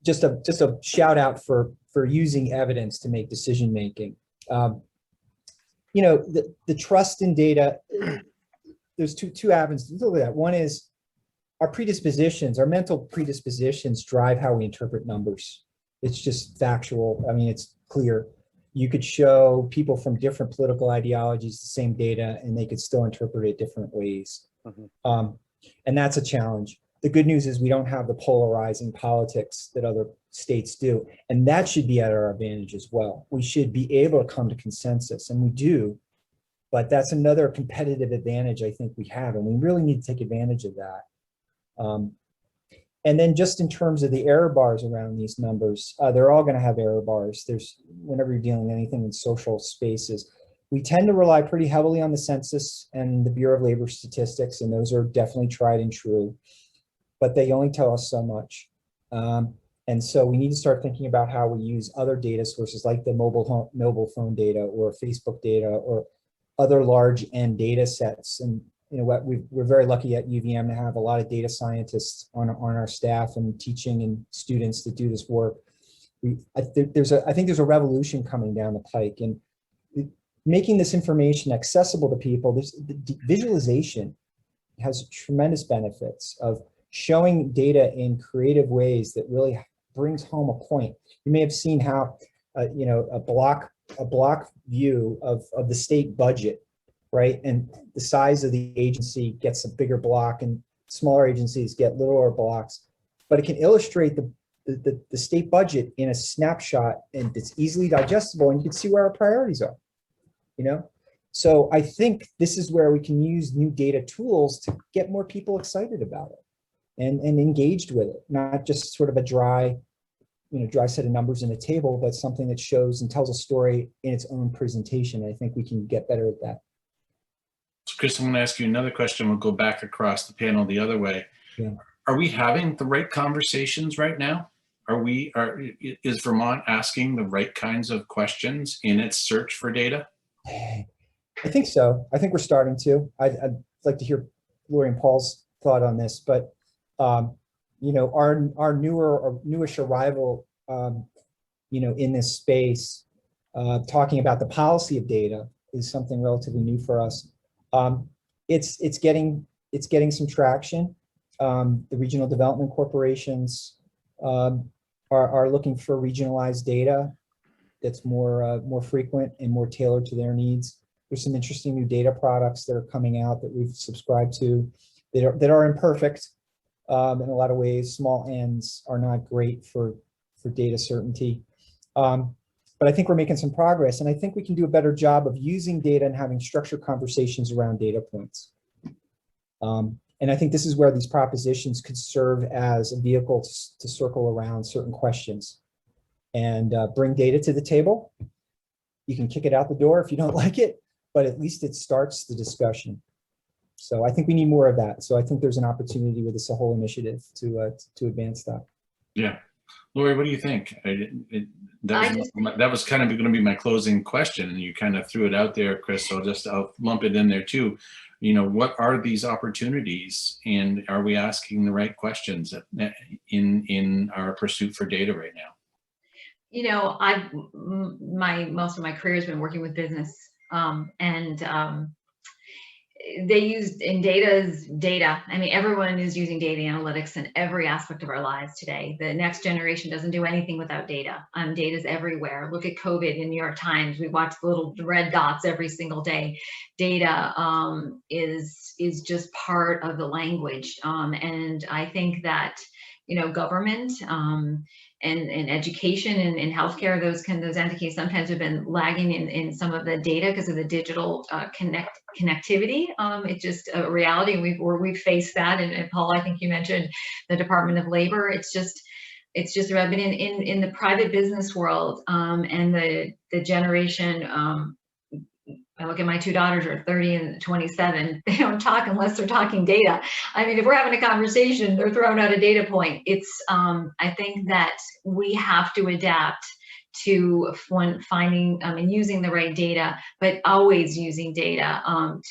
just a shout out for using evidence to make decision making. You know, the trust in data, there's two avenues to look at that. One is our predispositions, our mental predispositions drive how we interpret numbers. It's just factual. I mean, it's clear. You could show people from different political ideologies the same data and they could still interpret it different ways. Mm-hmm. And that's a challenge. The good news is we don't have the polarizing politics that other states do. And that should be at our advantage as well. We should be able to come to consensus, and we do, but that's another competitive advantage I think we have, and we really need to take advantage of that. And then just in terms of the error bars around these numbers, they're all going to have error bars. Whenever you're dealing with anything in social spaces, we tend to rely pretty heavily on the census and the Bureau of Labor Statistics, and those are definitely tried and true, but they only tell us so much. And so we need to start thinking about how we use other data sources like the mobile phone data or Facebook data or other large end data sets. And you know what, we're very lucky at UVM to have a lot of data scientists on our staff and teaching and students that do this work. I think there's a revolution coming down the pike, and making this information accessible to people. The visualization has tremendous benefits of showing data in creative ways that really brings home a point. You may have seen how you know, a block view of the state budget, right? And the size of the agency gets a bigger block and smaller agencies get littler blocks, but it can illustrate the state budget in a snapshot, and it's easily digestible, and you can see where our priorities are, you know? So I think this is where we can use new data tools to get more people excited about it and engaged with it, not just sort of a dry set of numbers in a table, but something that shows and tells a story in its own presentation. I think we can get better at that. So Chris, I'm going to ask you another question. We'll go back across the panel the other way. Yeah. Are we having the right conversations right now? Is Vermont asking the right kinds of questions in its search for data? I think so. I think we're starting to. I'd like to hear Lori and Paul's thought on this, but you know, our newish arrival, you know, in this space, talking about the policy of data is something relatively new for us. It's getting some traction. The regional development corporations are looking for regionalized data that's more frequent and more tailored to their needs. There's some interesting new data products that are coming out that we've subscribed to that are imperfect in a lot of ways. Small n's are not great for data certainty. But I think we're making some progress, and I think we can do a better job of using data and having structured conversations around data points. And I think this is where these propositions could serve as a vehicle to circle around certain questions and bring data to the table. You can kick it out the door if you don't like it, but at least it starts the discussion. So I think we need more of that. So I think there's an opportunity with this whole initiative to advance that. Yeah. Lori, what do you think? That was kind of going to be my closing question, and you kind of threw it out there, Chris, so I'll lump it in there too. You know, what are these opportunities, and are we asking the right questions in our pursuit for data right now? You know, most of my career has been working with business, and they use, and data is data. I mean, everyone is using data analytics in every aspect of our lives today. The next generation doesn't do anything without data. Data is everywhere. Look at COVID in New York Times. We watch the little red dots every single day. Data is just part of the language. And I think that, you know, government education and healthcare. Those entities sometimes have been lagging in some of the data because of the digital connectivity. It's just a reality, and we've faced that. And Paul, I think you mentioned the Department of Labor. It's just been in the private business world, and the generation. I look at my two daughters are 30 and 27. They don't talk unless they're talking data. I mean, if we're having a conversation, they're throwing out a data point. It's, I think that we have to adapt to finding and using the right data, but always using data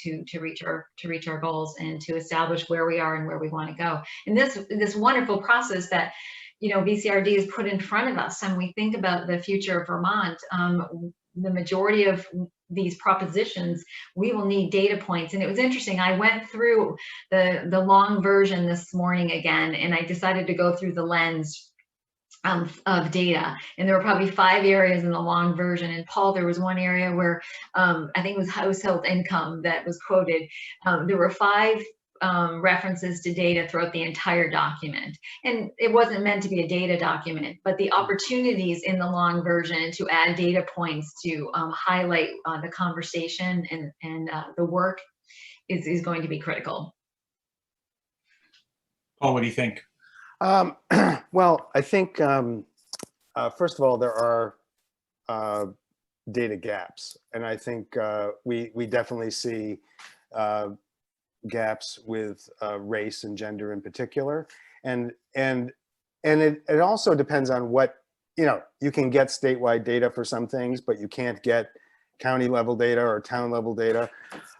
to reach our goals and to establish where we are and where we want to go. And this wonderful process that, you know, VCRD has put in front of us, and we think about the future of Vermont, the majority of these propositions, we will need data points. And it was interesting, I went through the long version this morning again, and I decided to go through the lens of data. And there were probably 5 areas in the long version. And Paul, there was one area where I think it was household income that was quoted. There were 5 references to data throughout the entire document. And it wasn't meant to be a data document, but the opportunities in the long version to add data points to highlight the conversation and the work is going to be critical. Paul, what do you think? Well, I think, first of all, there are data gaps. And I think we definitely see gaps with race and gender in particular. And it also depends on what, you know, you can get statewide data for some things, but you can't get county level data or town level data,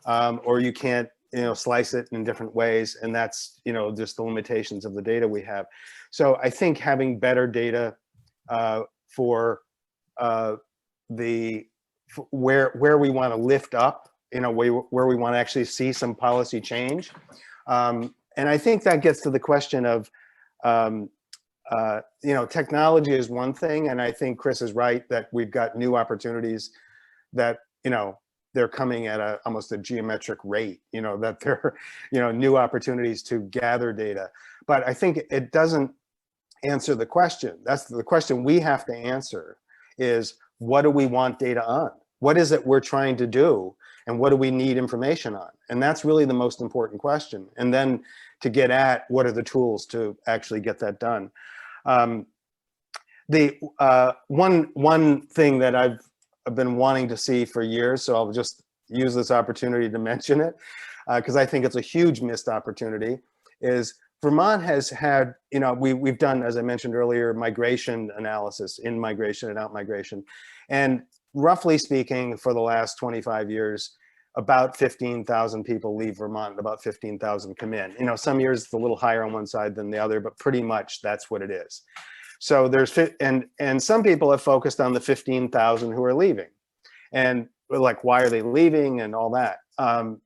or you can't, you know, slice it in different ways. And that's, you know, just the limitations of the data we have. So I think having better data for where we want to lift up, you know, where we want to actually see some policy change. And I think that gets to the question of, you know, technology is one thing. And I think Chris is right that we've got new opportunities that, you know, they're coming at almost a geometric rate, you know, that they're, you know, new opportunities to gather data. But I think it doesn't answer the question. That's the question we have to answer is, what do we want data on? What is it we're trying to do? And what do we need information on? And that's really the most important question. And then to get at what are the tools to actually get that done. One thing that I've been wanting to see for years, so I'll just use this opportunity to mention it, because I think it's a huge missed opportunity, is Vermont has had, you know, we've done, as I mentioned earlier, migration analysis, in migration and out migration. And roughly speaking, for the last 25 years, about 15,000 people leave Vermont and about 15,000 come in. You know, some years it's a little higher on one side than the other, but pretty much that's what it is. So there's, and some people have focused on the 15,000 who are leaving. And like, why are they leaving and all that?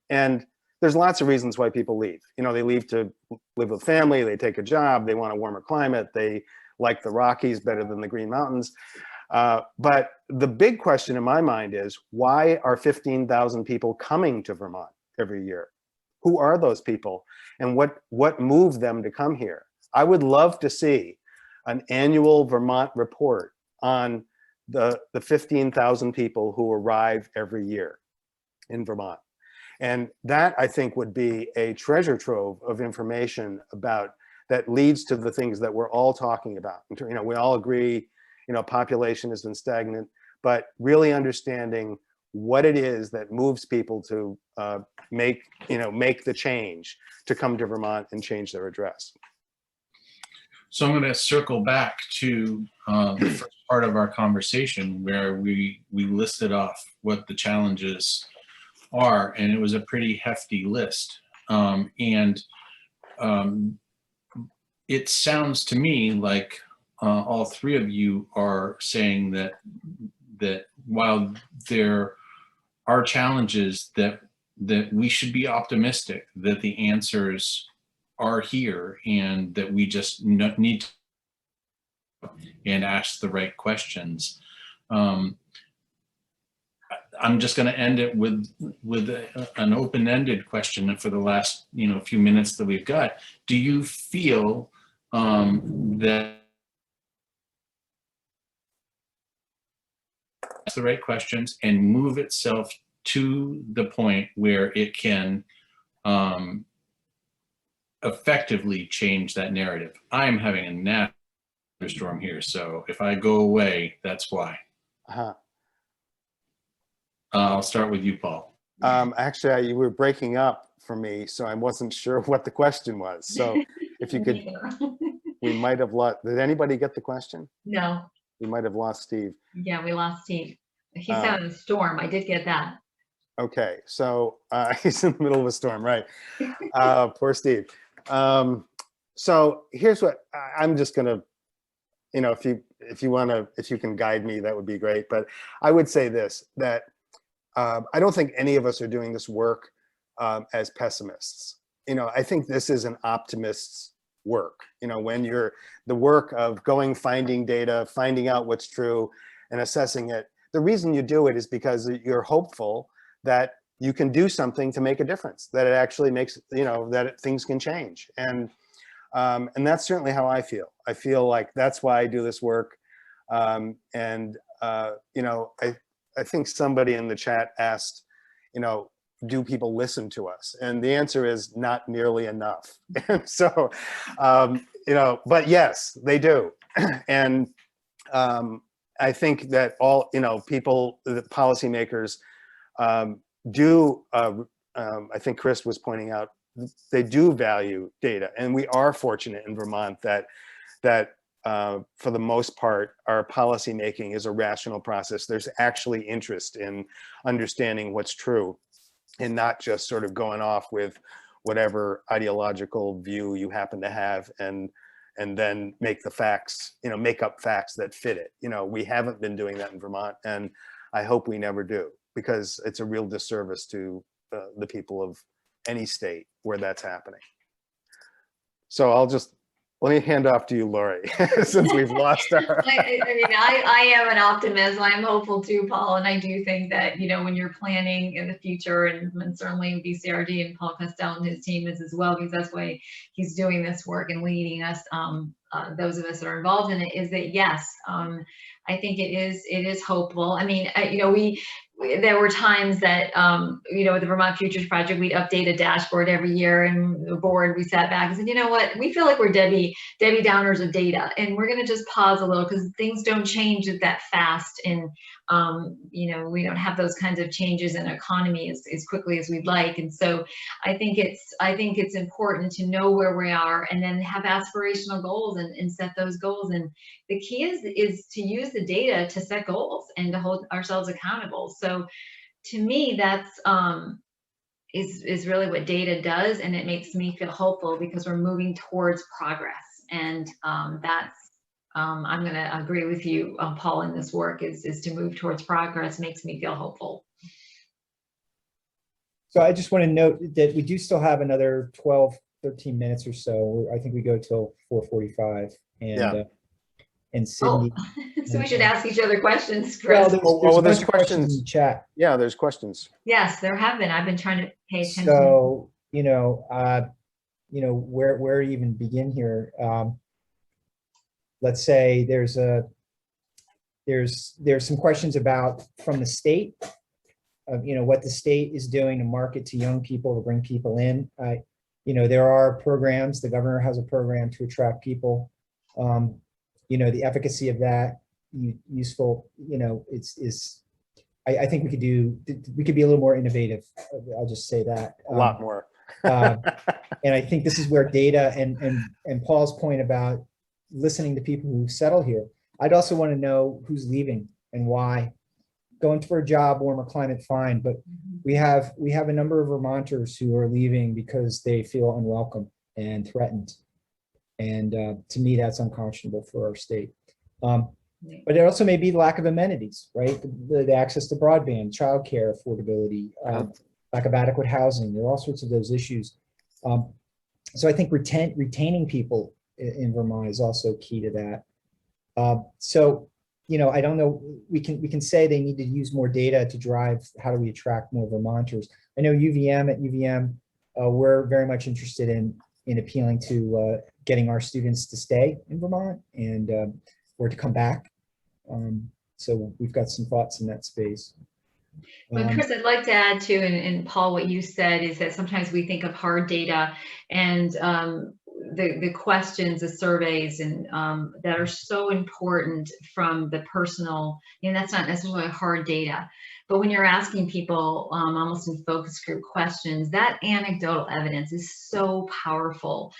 And there's lots of reasons why people leave. You know, they leave to live with family, they take a job, they want a warmer climate, they like the Rockies better than the Green Mountains. But the big question in my mind is, why are 15,000 people coming to Vermont every year? Who are those people? And what moved them to come here? I would love to see an annual Vermont report on the 15,000 people who arrive every year in Vermont. And that, I think, would be a treasure trove of information about that leads to the things that we're all talking about. You know, we all agree, you know, population has been stagnant, but really understanding what it is that moves people to make the change to come to Vermont and change their address. So I'm going to circle back to the first part of our conversation where we listed off what the challenges are, and it was a pretty hefty list. It sounds to me like all three of you are saying that while there are challenges, that we should be optimistic that the answers are here and that we just need to and ask the right questions. I'm just going to end it with an open-ended question for the last few minutes that we've got. Do you feel that the right questions and move itself to the point where it can effectively change that narrative. I'm having a natural storm here, so if I go away, that's why. I'll start with you, Paul. Actually, you were breaking up for me, so I wasn't sure what the question was. So if you could, we might have lost. Did anybody get the question? No. We might have lost Steve. Yeah, we lost Steve. He's having a storm. I did get that. Okay, so he's in the middle of a storm, right? Poor Steve. So here's what I'm just gonna, you know, if you can guide me, that would be great. But I would say this, that I don't think any of us are doing this work as pessimists. You know, I think this is an optimist's work. You know, when you're the work of going, finding data, finding out what's true and assessing it, the reason you do it is because you're hopeful that you can do something to make a difference, that it actually makes, you know, that things can change. And that's certainly how I feel. I feel like that's why I do this work. You know, I think somebody in the chat asked, you know, do people listen to us? And the answer is not nearly enough. And so, you know, but yes, they do. And I think that all, you know, people, the policymakers do, I think Chris was pointing out, they do value data. And we are fortunate in Vermont that for the most part, our policy making is a rational process. There's actually interest in understanding what's true and not just sort of going off with whatever ideological view you happen to have and then make the facts, you know, make up facts that fit it. You know, we haven't been doing that in Vermont, and I hope we never do, because it's a real disservice to the people of any state where that's happening. So let me hand off to you, Lori, since we've lost our. I mean, I am an optimist. I'm hopeful too, Paul. And I do think that, you know, when you're planning in the future, and certainly BCRD and Paul Costell and his team is as well, because that's why he's doing this work and leading us, those of us that are involved in it, is that, yes, I think it is hopeful. I mean, you know, there were times that, you know, with the Vermont Futures Project, we'd update a dashboard every year, and the board, we sat back and said, you know what, we feel like we're Debbie Downers of data, and we're going to just pause a little because things don't change that fast. And, you know, we don't have those kinds of changes in economy as quickly as we'd like. And so I think it's important to know where we are and then have aspirational goals and set those goals. And the key is to use the data to set goals and to hold ourselves accountable. So to me, that's is really what data does, and it makes me feel hopeful because we're moving towards progress. And that's I'm going to agree with you, Paul, in this work is to move towards progress makes me feel hopeful. So I just want to note that we do still have another 12, 13 minutes or so. I think we go till 4:45, and Yeah. And Sydney. Oh, so we should ask each other questions, Well, Chris. there's questions in the chat. Yeah, there's questions. Yes, there have been. I've been trying to pay attention. So, you know, where to even begin here? Let's say there's some questions about from the state of, you know, what the state is doing to market to young people, to bring people in. You know, there are programs, the governor has a program to attract people. You know, the efficacy of that, useful, you know, I think we could be a little more innovative. I'll just say that. A lot more. And I think this is where data and Paul's point about listening to people who settle here. I'd also want to know who's leaving and why. Going for a job, warmer climate, fine, but we have a number of Vermonters who are leaving because they feel unwelcome and threatened. And to me, that's unconscionable for our state. But it also may be the lack of amenities, right? The access to broadband, childcare, affordability, lack of adequate housing. There are all sorts of those issues. So I think retaining people in Vermont is also key to that. So, you know, I don't know, we can say they need to use more data to drive how do we attract more Vermonters. I know at UVM, we're very much interested in appealing to getting our students to stay in Vermont and or to come back. So we've got some thoughts in that space. But Chris, I'd like to add to, and Paul, what you said is that sometimes we think of hard data and the questions, the surveys, and that are so important from the personal, and that's not necessarily hard data. But when you're asking people almost in focus group questions, that anecdotal evidence is so powerful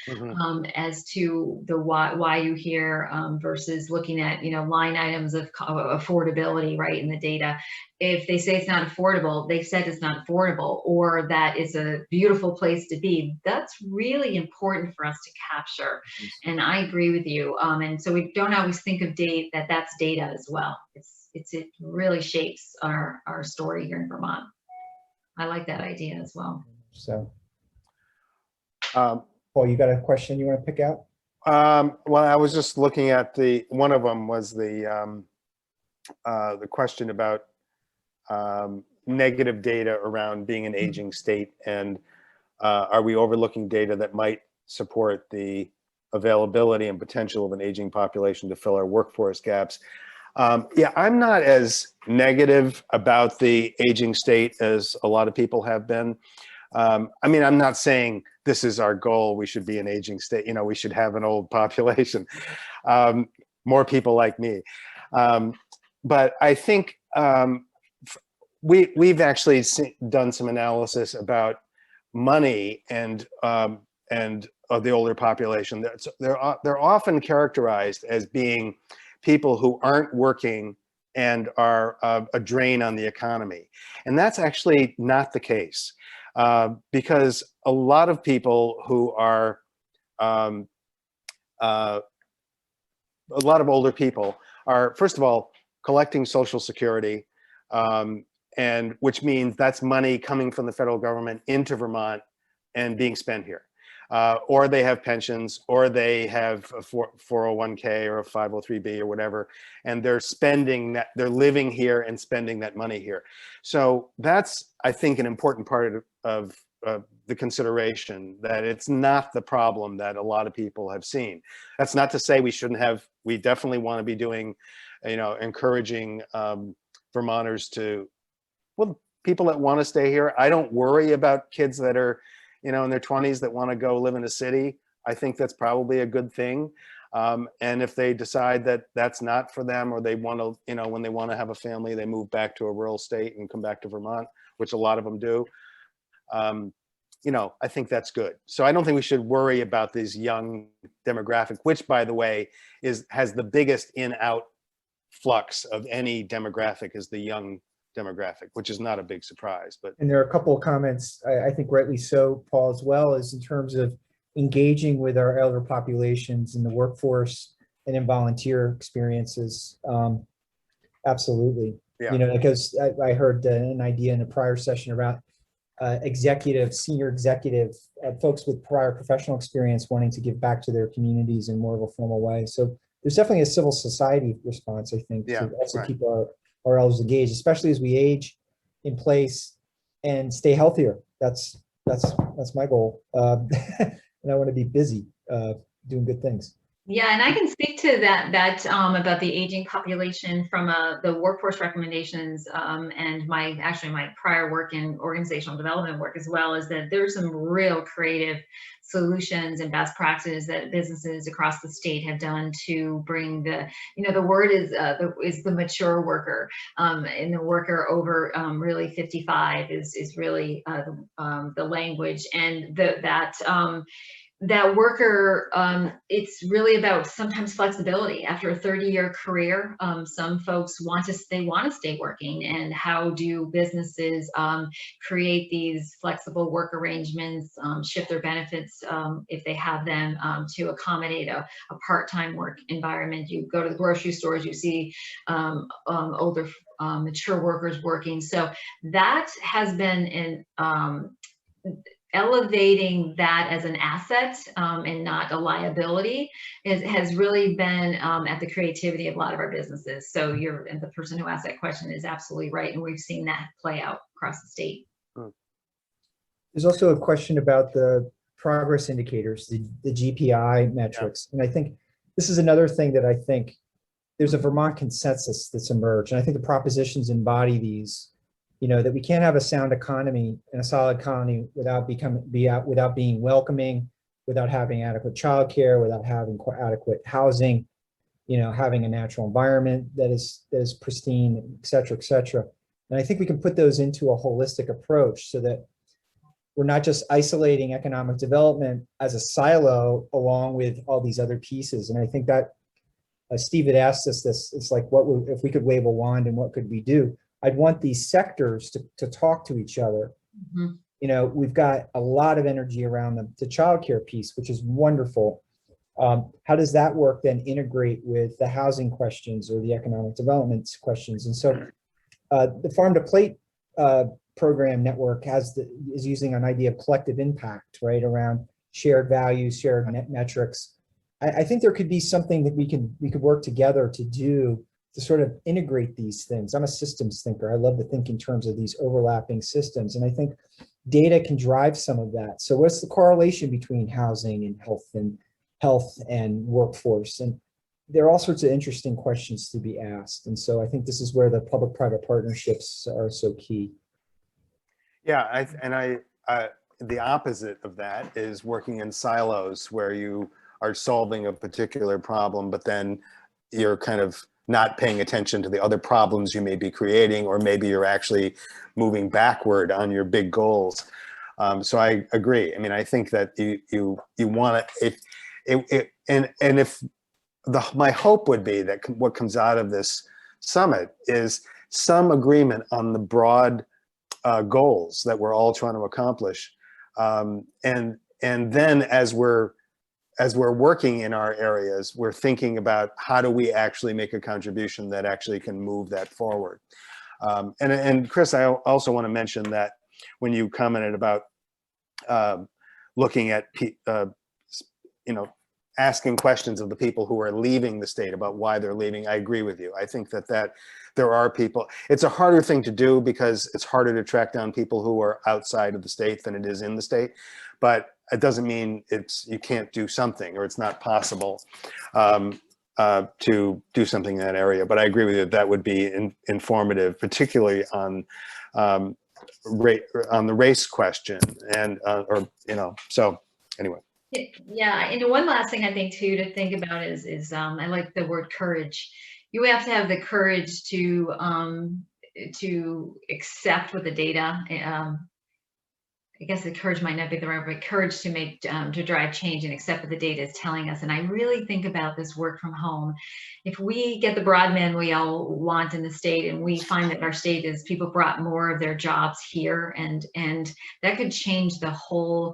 as to the why you hear versus looking at, you know, line items of affordability, right, in the data. If they say it's not affordable, they said it's not affordable, or that it's a beautiful place to be. That's really important for us to capture. And I agree with you. And so we don't always think of that's data as well. It really shapes our story here in Vermont. I like that idea as well. So, Paul, you got a question you want to pick out? Well, I was just looking at one of them was the question about negative data around being an aging state, and are we overlooking data that might support the availability and potential of an aging population to fill our workforce gaps? Yeah, I'm not as negative about the aging state as a lot of people have been. I mean, I'm not saying this is our goal, we should be an aging state, you know, we should have an old population, more people like me. But I think we've actually done some analysis about money and of the older population. They're often characterized as being people who aren't working and are a drain on the economy. And that's actually not the case, because a lot of people who are, a lot of older people are, first of all, collecting Social Security, and which means that's money coming from the federal government into Vermont and being spent here. Or they have pensions, or they have a 401k or a 503b or whatever, and they're spending that, they're living here and spending that money here. So that's, I think, an important part of the consideration, that it's not the problem that a lot of people have seen. That's not to say we shouldn't have, we definitely want to be doing, you know, encouraging Vermonters to, well, people that want to stay here. I don't worry about kids that are, you know, in their 20s that want to go live in a city. I think that's probably a good thing. And if they decide that that's not for them, or they want to, you know, when they want to have a family, they move back to a rural state and come back to Vermont, which a lot of them do. You know, I think that's good. So I don't think we should worry about this young demographic, which, by the way, has the biggest in-out flux of any demographic, is the young demographic, which is not a big surprise. But And there are a couple of comments, I think rightly so, Paul, as well, as in terms of engaging with our elder populations in the workforce and in volunteer experiences. Absolutely. Yeah. You know, because I heard an idea in a prior session about senior executive folks with prior professional experience wanting to give back to their communities in more of a formal way. So there's definitely a civil society response, I think, to also keep our elders engaged, especially as we age in place and stay healthier. That's my goal. And I want to be busy doing good things. Yeah, and I can speak to that about the aging population from the workforce recommendations and my prior work in organizational development work as well, is that there's some real creative solutions and best practices that businesses across the state have done to bring the word is the mature worker, and the worker over really 55 is really the language, and that worker, it's really about sometimes flexibility. After a 30-year career, some folks want to stay working, and how do businesses create these flexible work arrangements, shift their benefits if they have them, to accommodate a part-time work environment. You go to the grocery stores, you see older mature workers working. So that has been elevating that as an asset and not a liability has really been at the creativity of a lot of our businesses. So and the person who asked that question is absolutely right, and we've seen that play out across the state. There's also a question about the progress indicators, the GPI metrics, and I think this is another thing that I think there's a Vermont consensus that's emerged. And I think the propositions embody these, that we can't have a sound economy and a solid economy without being welcoming, without having adequate childcare, without having adequate housing, having a natural environment that is pristine, et cetera, et cetera. And I think we can put those into a holistic approach so that we're not just isolating economic development as a silo along with all these other pieces. And I think that Steve had asked us this, it's like, if we could wave a wand and what could we do? I'd want these sectors to talk to each other. Mm-hmm. We've got a lot of energy around the childcare piece, which is wonderful. How does that work then integrate with the housing questions or the economic development questions? And so the Farm to Plate program network is using an idea of collective impact, right, around shared values, shared metrics. I think there could be something that we could work together to do to sort of integrate these things. I'm a systems thinker. I love to think in terms of these overlapping systems. And I think data can drive some of that. So what's the correlation between housing and health and workforce? And there are all sorts of interesting questions to be asked. And so I think this is where the public-private partnerships are so key. Yeah, the opposite of that is working in silos where you are solving a particular problem, but then you're kind of not paying attention to the other problems you may be creating, or maybe you're actually moving backward on your big goals. So I agree. I mean, I think that you want to, my hope would be that what comes out of this summit is some agreement on the broad goals that we're all trying to accomplish, and then as we're working in our areas, we're thinking about how do we actually make a contribution that actually can move that forward. And Chris, I also want to mention that when you commented about looking at asking questions of the people who are leaving the state about why they're leaving, I agree with you. I think that there are people, it's a harder thing to do because it's harder to track down people who are outside of the state than it is in the state, but it doesn't mean you can't do something or it's not possible to do something in that area. But I agree with you, that would be informative, particularly on the race question, and so anyway. Yeah, and one last thing I think too to think about is I like the word courage. You have to have the courage to accept what the data. I guess the courage might not be the right word, but courage to drive change and accept what the data is telling us. And I really think about this work from home. If we get the broadband we all want in the state, and we find that our state is people brought more of their jobs here, and that could change the whole.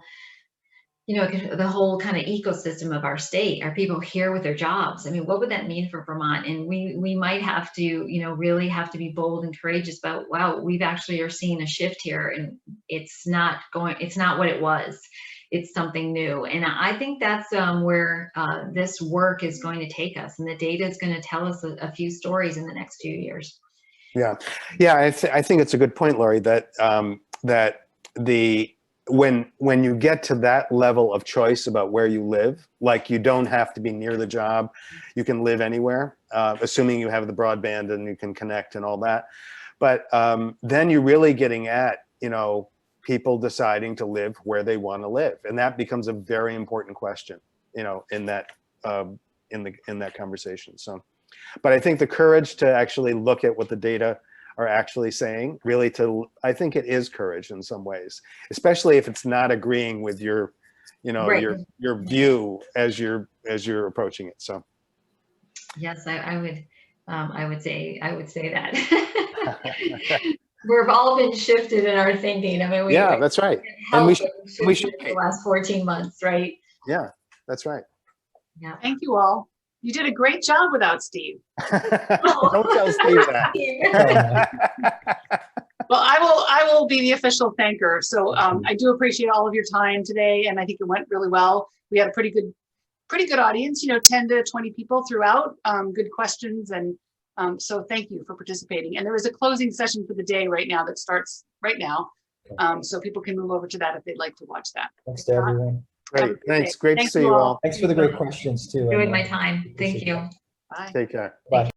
The whole kind of ecosystem of our state. Are people here with their jobs? I mean, what would that mean for Vermont? And we might have to, really have to be bold and courageous about, wow, we've actually are seeing a shift here, and it's not what it was. It's something new. And I think that's where this work is going to take us, and the data is going to tell us a few stories in the next few years. Yeah. I think it's a good point, Laurie, that when you get to that level of choice about where you live, like you don't have to be near the job, you can live anywhere, assuming you have the broadband and you can connect and all that. But then you're really getting at, people deciding to live where they want to live. And that becomes a very important question, in that conversation. So, but I think the courage to actually look at what the data are actually saying, really I think it is courage in some ways, especially if it's not agreeing with your, right. your view as you're approaching it. So. Yes, I would say that. We've all been shifted in our thinking. I mean, yeah, that's right. And we should the last 14 months, right? Yeah, that's right. Yeah. Thank you all. You did a great job without Steve. Don't tell Steve that. Well, I will be the official thanker. So I do appreciate all of your time today, and I think it went really well. We had a pretty good audience, 10 to 20 people throughout, good questions. And so thank you for participating. And there is a closing session for the day right now that starts right now. So people can move over to that if they'd like to watch that. Thanks to everyone. Great, thanks. Great to see you all. Thanks for the great questions too. Enjoyed my time. Thank you. Bye. Take care. Bye.